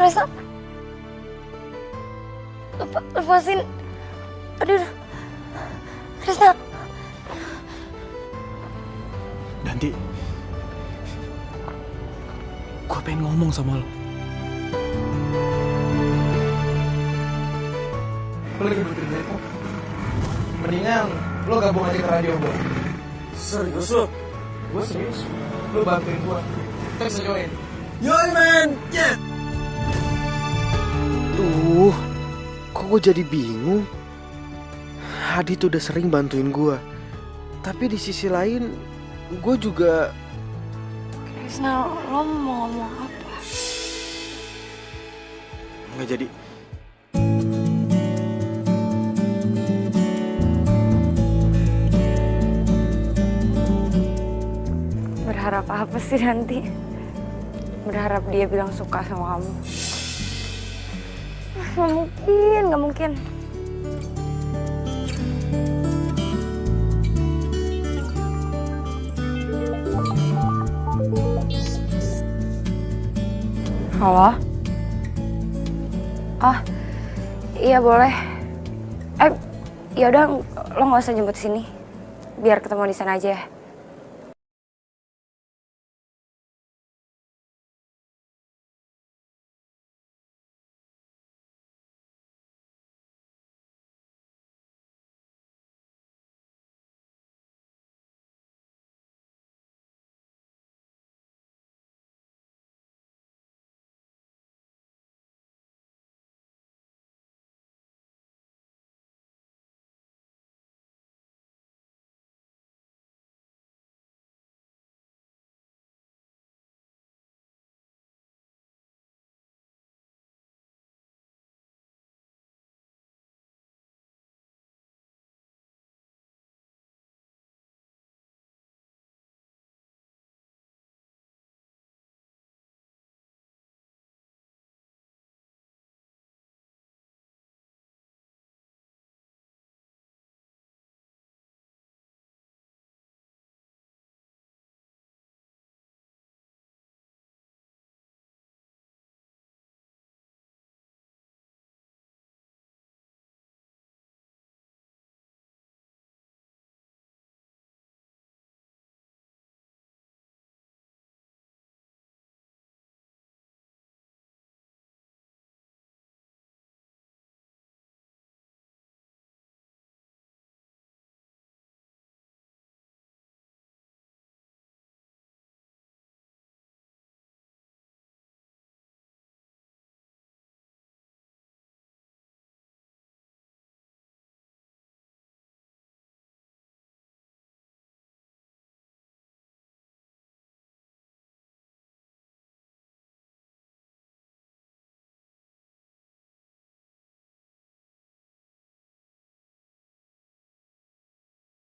Krisna. Lepasin. Aduh. Krisna. Danti. Gue pengen ngomong sama lo. Lo lagi bantuin gue kok. Mendingan lo gabung aja ke radio gue. Serius lo? Gue serius. Lo bantuin gue. Kita bisa join. Join man! Yeah! Tuh, kok gue jadi bingung? Hadi tuh udah sering bantuin gue. Tapi di sisi lain, gue juga... Krisna, lo mau ngomong apa? Nggak jadi. Berharap apa sih nanti? Berharap dia bilang suka sama kamu. Nggak mungkin. Halo? Oh, iya boleh. Ya udah, lo nggak usah jemput sini. Biar ketemu di sana aja ya.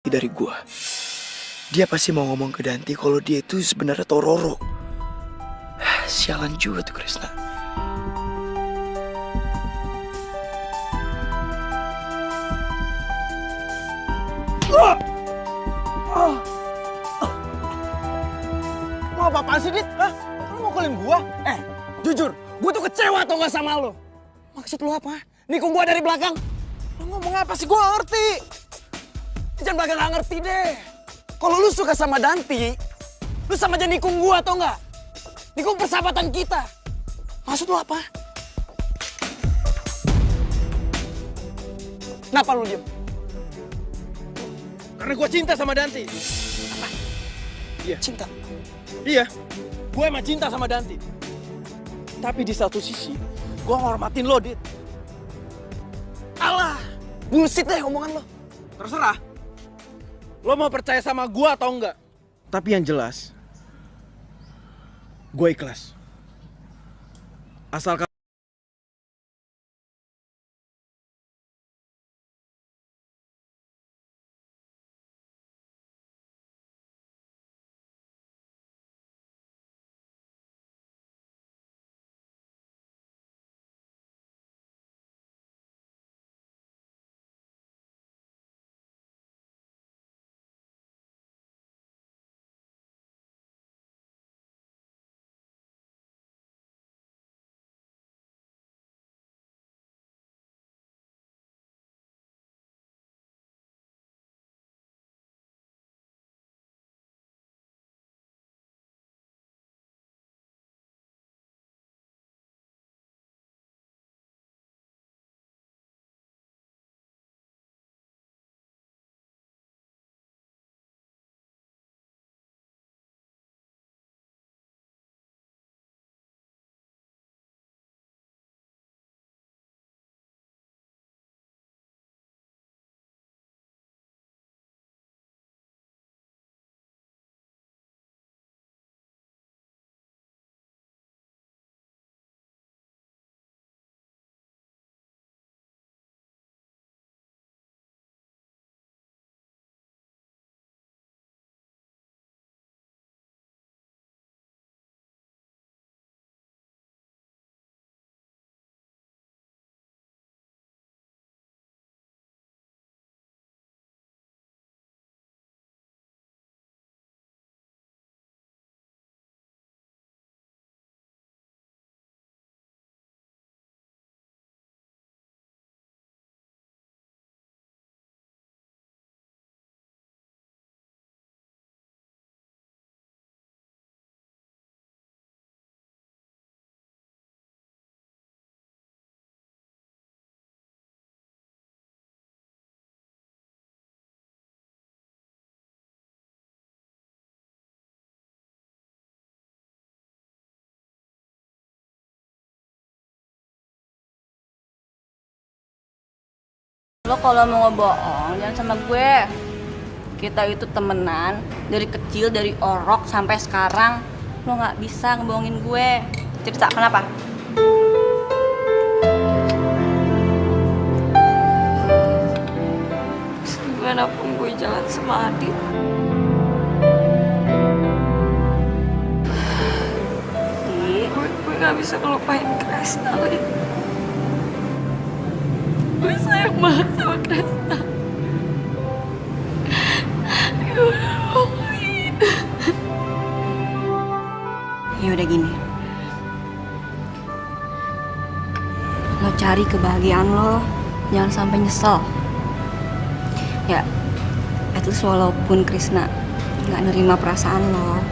Dari gua, dia pasti mau ngomong ke Danti kalau dia itu sebenarnya Tororo. Sialan juga tuh Krisna. Mau apa-apaan sih, Dit? Hah? Lu mukulin gua? Jujur, gua tuh kecewa tau gak sama lu. Maksud lu apa? Nikung gua dari belakang? Lu ngomong apa sih? Gua gak ngerti. Jangan bakal gak ngerti deh. Kalau lu suka sama Danti, lu sama aja nikung gua tau gak? Nikung persahabatan kita. Maksud lu apa? Kenapa lu diem? Karena gua cinta sama Danti. Apa? Iya. Cinta? Iya. Gue emang cinta sama Danti. Tapi di satu sisi, gue ngormatin lo, Dit. Alah, bullshit deh omongan lo. Terserah. Lo mau percaya sama gue atau enggak? Tapi yang jelas, gue ikhlas. Asal Lo kalau mau ngebohong jangan sama gue. Kita itu temenan dari kecil, dari orok sampai sekarang. Lo nggak bisa ngebohongin gue. Cerita kenapa? Gimana pun gue jalan sama Adit, gue gak bisa ngelupain Kresna, Lin. Gue sayang banget sama Kresna. Ya udah, Lin. Ya udah gini. Lo cari kebahagiaan lo, jangan sampai nyesel. Ya, at least walaupun Krisna nggak nerima perasaan lo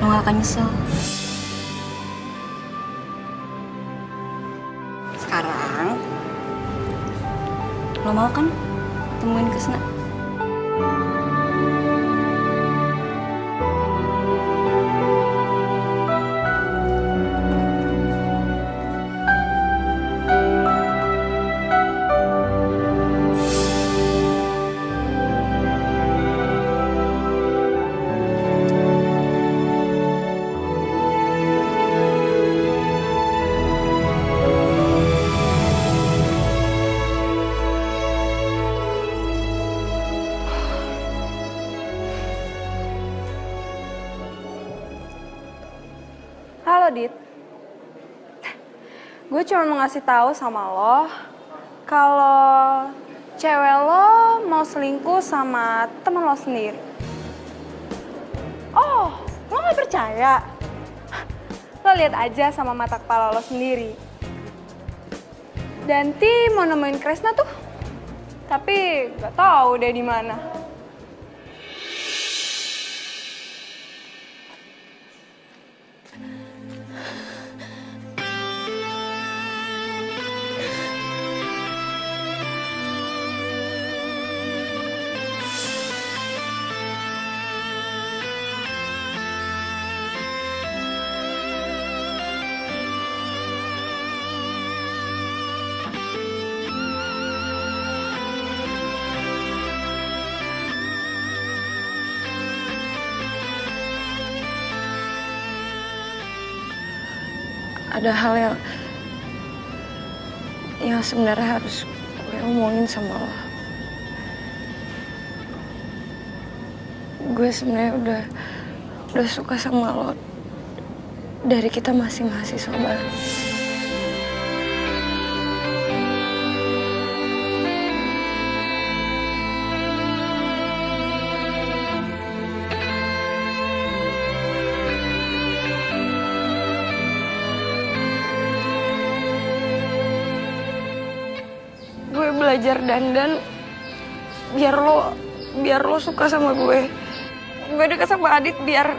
nggak akan nyesel. Sekarang, lo mau kan temuin Krisna? Halo Dit, gue cuma mau ngasih tahu sama lo kalau cewek lo mau selingkuh sama teman lo sendiri. Oh, lo nggak percaya? Lo lihat aja sama mata kepala lo sendiri. Danti mau nemuin Kresna tuh, tapi nggak tahu deh di mana. Ada hal yang sebenarnya harus gue omongin sama lo. Gue sebenarnya udah suka sama lo dari kita masih mahasiswa baru. Gue belajar dandan biar lo suka sama gue. Gue deket sama Adit biar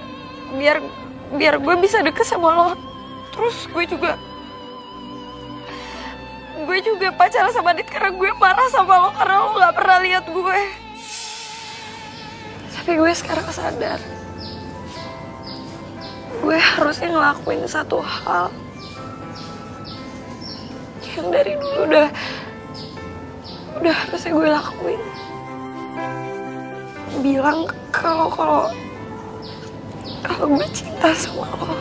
gue bisa deket sama lo. Terus gue juga pacaran sama Adit karena gue marah sama lo karena lo gak pernah lihat gue. Tapi gue sekarang sadar gue harusnya ngelakuin satu hal yang dari dulu udah harusnya gue lakuin. Bilang kalau gue cinta sama lo.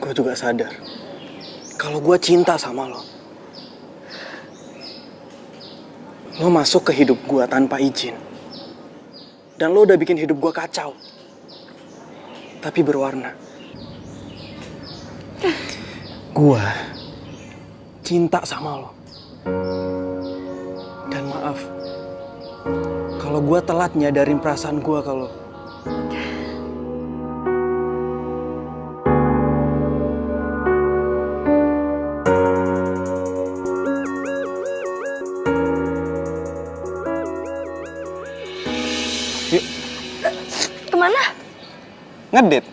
Gue juga sadar kalau gue cinta sama lo. Lo masuk ke hidup gue tanpa izin. Dan lo udah bikin hidup gue kacau. Tapi berwarna. Gue cinta sama lo. Dan maaf kalau gue telat nyadarin perasaan gue ke lo. Yuk. Kemana? Ngedit.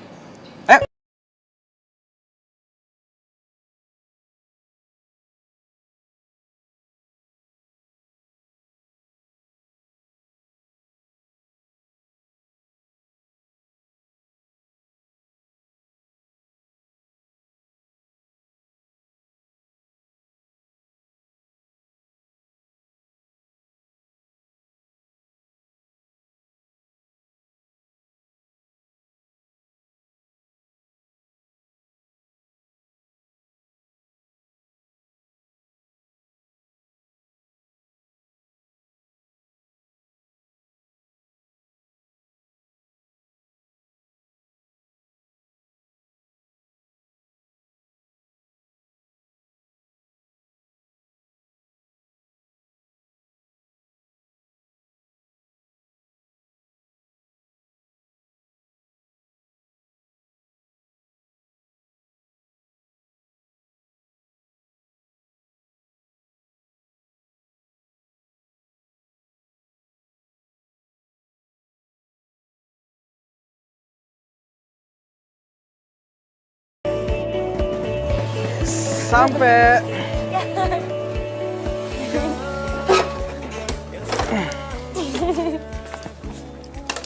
sampai.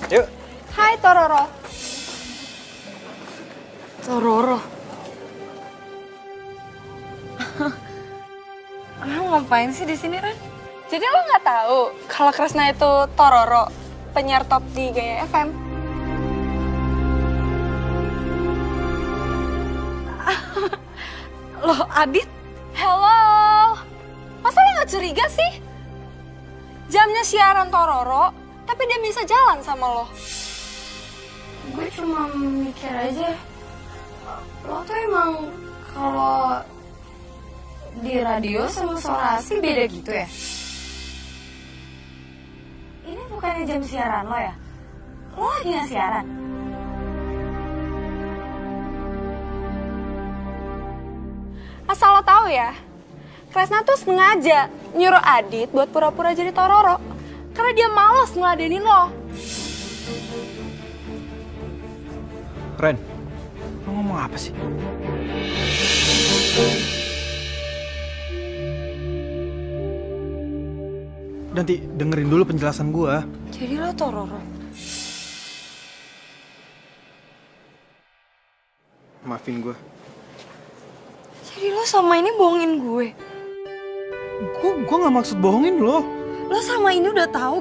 Yuk. Hai Tororo. Tororo. Lo ngapain sih di sini, Ren? Jadi lo nggak tahu kalau Kresna itu Tororo, penyiar top di Gaya FM? Loh, Adit? Hello? Masa lo nggak curiga sih? Jamnya siaran Tororo, tapi dia bisa jalan sama lo. Gue cuma mikir aja, lo tuh emang kalau di radio sama suara asli beda gitu ya? Ini bukannya jam siaran lo ya? Lo lagi nggak siaran? Asal lo tahu ya, Kresna tuh sengaja nyuruh Adit buat pura-pura jadi Tororo. Karena dia malas ngeladenin lo. Ren, lo ngomong apa sih? Nanti dengerin dulu penjelasan gua. Jadi lo Tororo? Maafin gua. Jadi lo sama ini bohongin gue? Gua nggak maksud bohongin lo. Lo sama ini udah tahu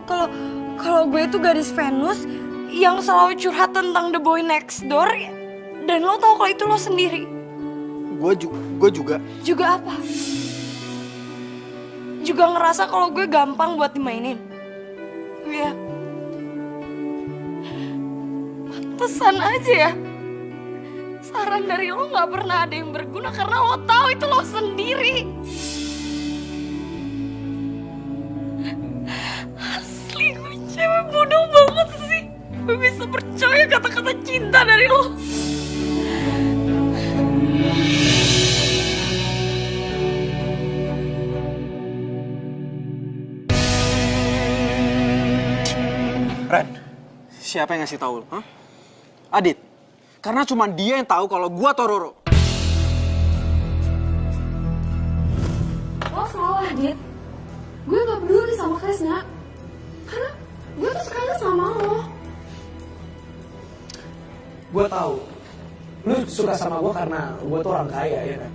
kalau gue itu gadis Venus yang selalu curhat tentang the boy next door, dan lo tahu kalau itu lo sendiri. Gue juga. Juga apa? Juga ngerasa kalau gue gampang buat dimainin. Iya. Pantesan aja ya. Saran dari lo nggak pernah ada yang berguna karena lo tahu itu lo sendiri. Asli gue cewek bodoh banget sih. Gue bisa percaya kata-kata cinta dari lo. Ren, siapa yang ngasih tahu? Huh? Adit. Karena cuma dia yang tahu kalau gua Tororo. Lo salah, Dit. Gue gak peduli sama Kresna. Karena gue tuh sukanya sama lo. Gue tahu. Lu suka sama gue karena gue tuh orang kaya, ya kan?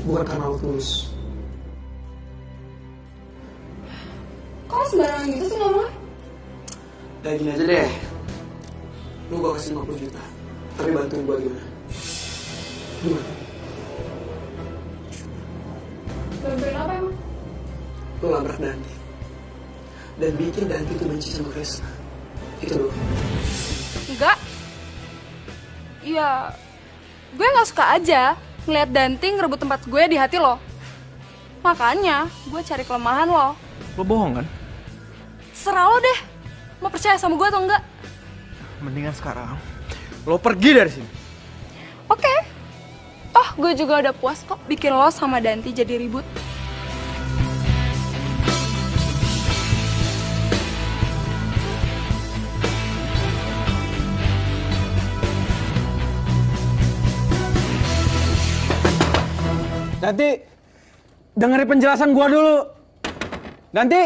Bukan karena lu tulus. Kok lo sembarangan gitu sih ngomongnya? Udah gini aja deh. Lu gue kasih 50 juta. Tapi bantuin gue gimana? Gimana? Bantuin apa emang? Lu labrak Danti. Dan bikin Danti tuh benci sama Kresna. Itu doang. Enggak. Ya, gue gak suka aja ngeliat Danti ngerebut tempat gue di hati lo. Makanya gue cari kelemahan lo. Lo bohong kan? Serah lo deh. Mau percaya sama gue atau enggak? Mendingan sekarang lo pergi dari sini. Oke. Oh, gue juga udah puas kok bikin lo sama Danti jadi ribut. Danti, dengerin penjelasan gua dulu. Danti.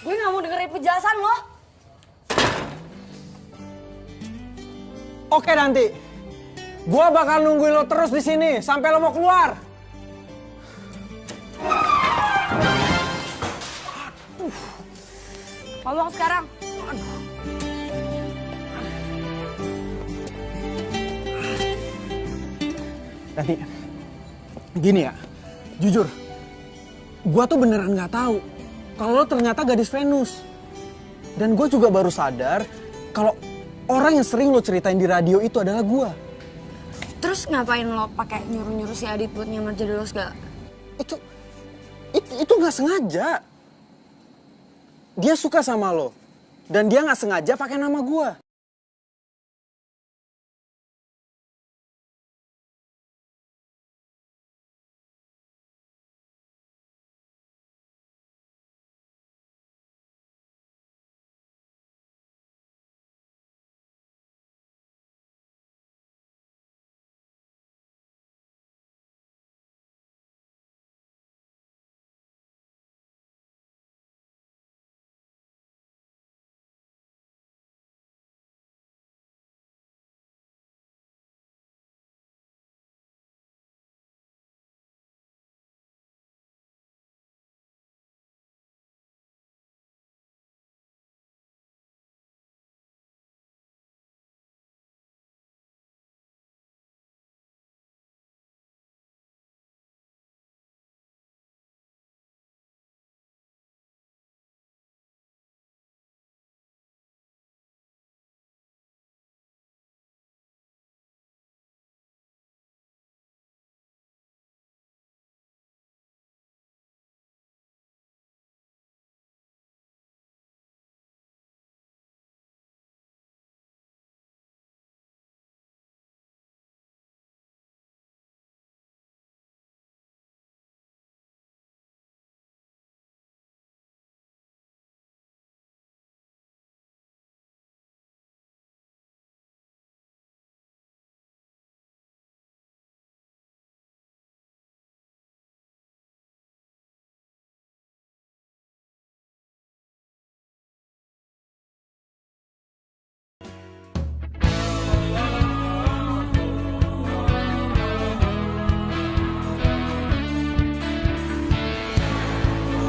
Gue gak mau dengerin penjelasan lo. Oke Danti, gua bakal nungguin lo terus di sini sampai lo mau keluar. Ngomong sekarang. Danti, gini ya, jujur, gua tuh beneran nggak tahu kalau lo ternyata gadis Venus. Dan gue juga baru sadar kalau orang yang sering lo ceritain di radio itu adalah gue. Terus ngapain lo pakai nyuruh-nyuruh si Adit buat nyamar jadi lo segala? Itu nggak sengaja. Dia suka sama lo dan dia nggak sengaja pakai nama gue.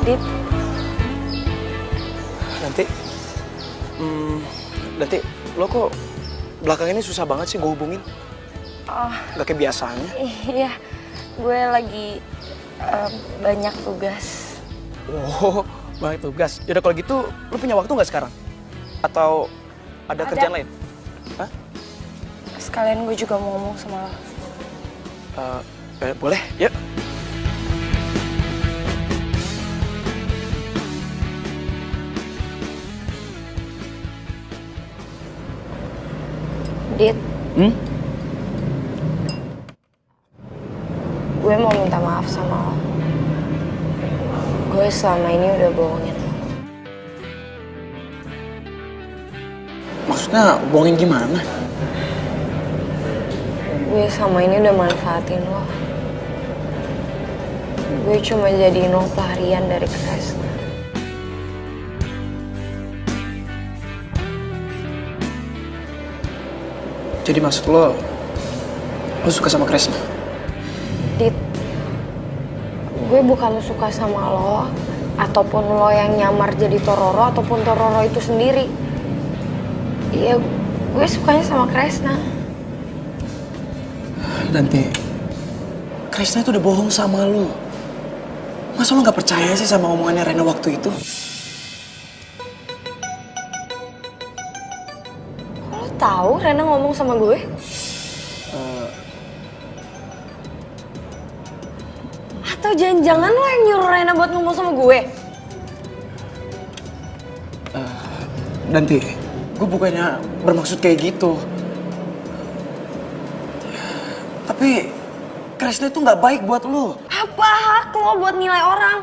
Dit, Nanti, nanti lo kok belakang ini susah banget sih gue hubungin? Gak kayak biasanya. iya, gue lagi banyak tugas. Oh, banyak tugas. Yaudah kalau gitu, lo punya waktu nggak sekarang? Atau ada kerjaan lain? Hah? Sekalian gue juga mau ngomong sama lo. Boleh, yuk. Dit, gue mau minta maaf sama lo. Gue selama ini udah bohongin lo. Maksudnya bohongin gimana? Gue selama ini udah manfaatin lo. Gue cuma jadiin lo pelarian dari Kresna. Jadi maksud lo suka sama Kresna? Dit, gue bukan suka sama lo, ataupun lo yang nyamar jadi Tororo, ataupun Tororo itu sendiri. Iya, gue sukanya sama Kresna. Nanti, Kresna itu udah bohong sama lo. Masa lo gak percaya sih sama omongannya Rena waktu itu? Lo tahu Rena ngomong sama gue? Atau jangan-jangan lo yang nyuruh Rena buat ngomong sama gue? Nanti, gue bukannya bermaksud kayak gitu. Tapi, Kresna itu gak baik buat lo. Apa hak lo buat nilai orang?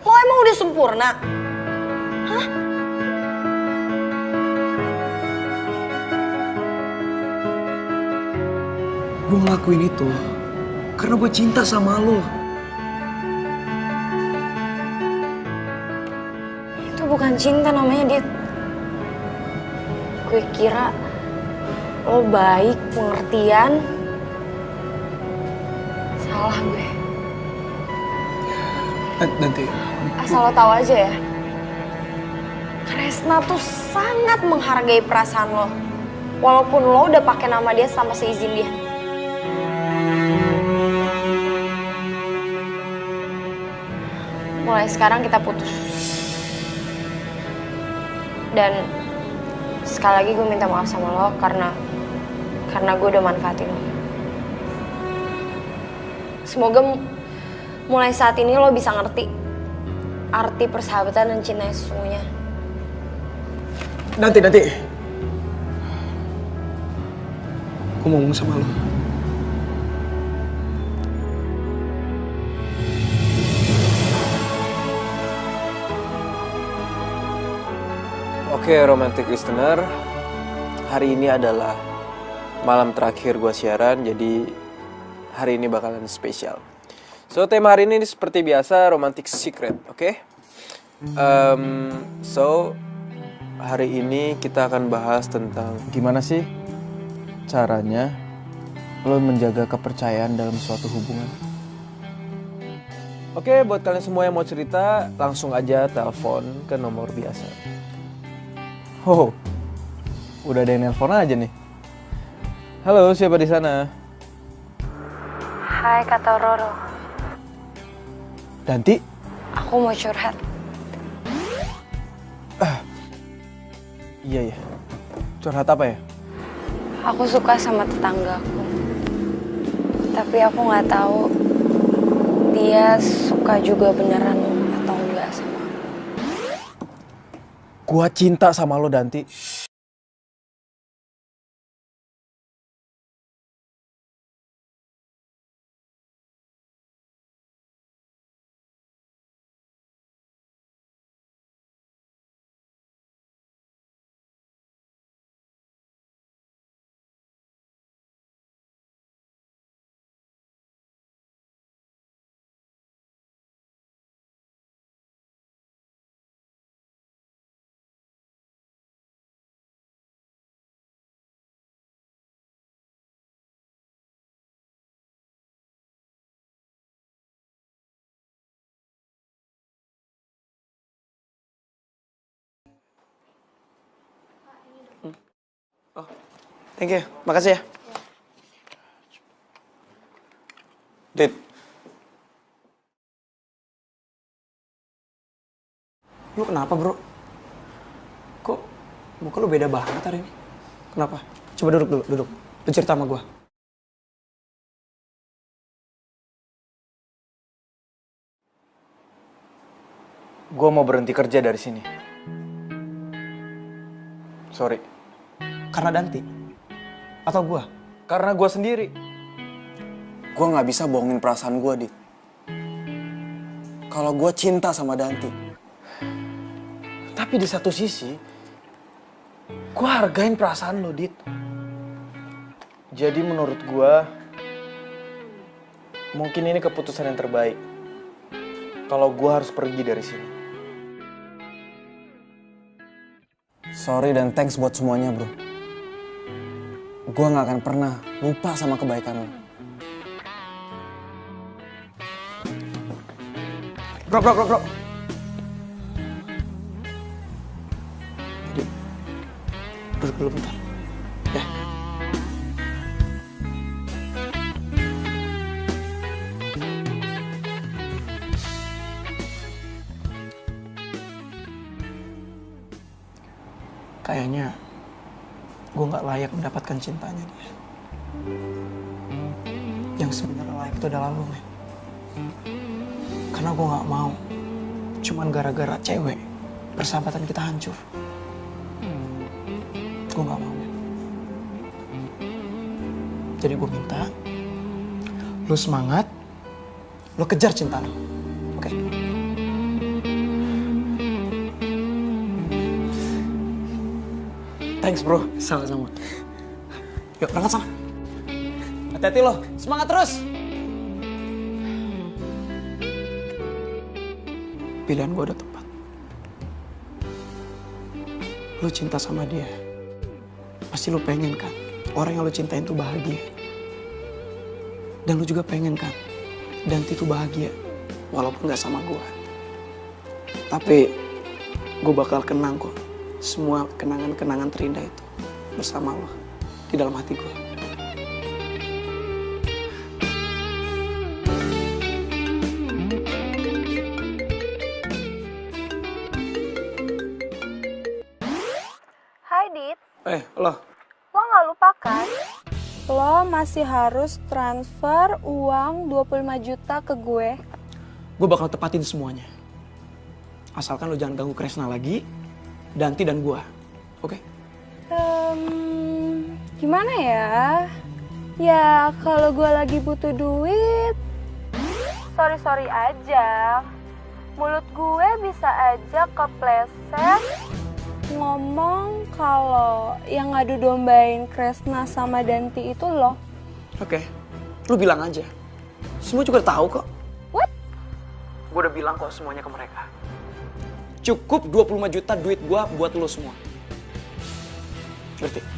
Lo emang udah sempurna? Hah? Gue ngelakuin itu karena gue cinta sama lo. Itu bukan cinta namanya, Dit. Gue kira lo baik, pengertian. Salah gue. Nanti. Asal lo tahu aja ya. Kresna tuh sangat menghargai perasaan lo. Walaupun lo udah pakai nama dia tanpa seizin dia. Mulai sekarang kita putus. Dan sekali lagi gue minta maaf sama lo karena gue udah manfaatin lo. Semoga mulai saat ini lo bisa ngerti arti persahabatan dan cinta yang sesungguhnya. Nanti. Gue mau ngomong sama lo. Oke, romantic listener, hari ini adalah malam terakhir gue siaran, jadi hari ini bakalan spesial. So, tema hari ini seperti biasa, romantic secret, oke? So, hari ini kita akan bahas tentang gimana sih caranya lo menjaga kepercayaan dalam suatu hubungan. Oke, buat kalian semua yang mau cerita, langsung aja telepon ke nomor biasa. Oh, udah ada yang nelpon aja nih. Halo, siapa di sana? Hai, Kak Tororo. Danti? Aku mau curhat. Iya. Curhat apa ya? Aku suka sama tetanggaku. Tapi aku nggak tahu dia suka juga beneran atau enggak sama aku. Gua cinta sama lo, Danti. Oh, thank you. Makasih ya. Dit, Lu kenapa bro? Kok muka lu beda banget hari ini? Kenapa? Coba duduk dulu, duduk. Lu cerita sama gue. gue mau berhenti kerja dari sini. Sorry. Karena Danti? Atau gue? Karena gue sendiri. Gue gak bisa bohongin perasaan gue, Dit. Kalau gue cinta sama Danti. Tapi di satu sisi, gue hargain perasaan lo, Dit. Jadi menurut gue, mungkin ini keputusan yang terbaik. Kalau gue harus pergi dari sini. Sorry dan thanks buat semuanya, bro. Gue gak akan pernah lupa sama kebaikan lo. Bro. Duduk dulu bentar. Ya. Kayaknya gue gak layak mendapatkan cintanya dia. Yang sebenarnya layak itu adalah lo, men. Karena gue gak mau cuman gara-gara cewek persahabatan kita hancur. Gue gak mau. Jadi gue minta lu semangat, lu kejar cinta lu. Oke? Thanks bro. Sama-sama. Yuk berangkat sana. Hati-hati lo, semangat terus. Pilihan gue udah tepat. Lu cinta sama dia. Pasti lu pengen kan, orang yang lu cintain tuh bahagia. Dan lu juga pengen kan, Danti tuh bahagia, walaupun gak sama gue. Tapi gue bakal kenang kok, semua kenangan-kenangan terindah itu bersama lo, di dalam hati gue. Hai Dit, Lo, lo gak lupa kan? Lo masih harus transfer uang 25 juta ke gue. gue bakal tepatin semuanya. Asalkan lo jangan ganggu Kresna lagi, Danti dan gue. Oke? Gimana ya? Ya kalau gue lagi butuh duit, sorry aja. Mulut gue bisa aja kepleset ngomong kalau yang ngadu dombain Kresna sama Danti itu lo. Oke, lu bilang aja. Semua juga tahu kok. What? Gue udah bilang kok semuanya ke mereka. Cukup 25 juta duit gue buat lo semua. Ngerti?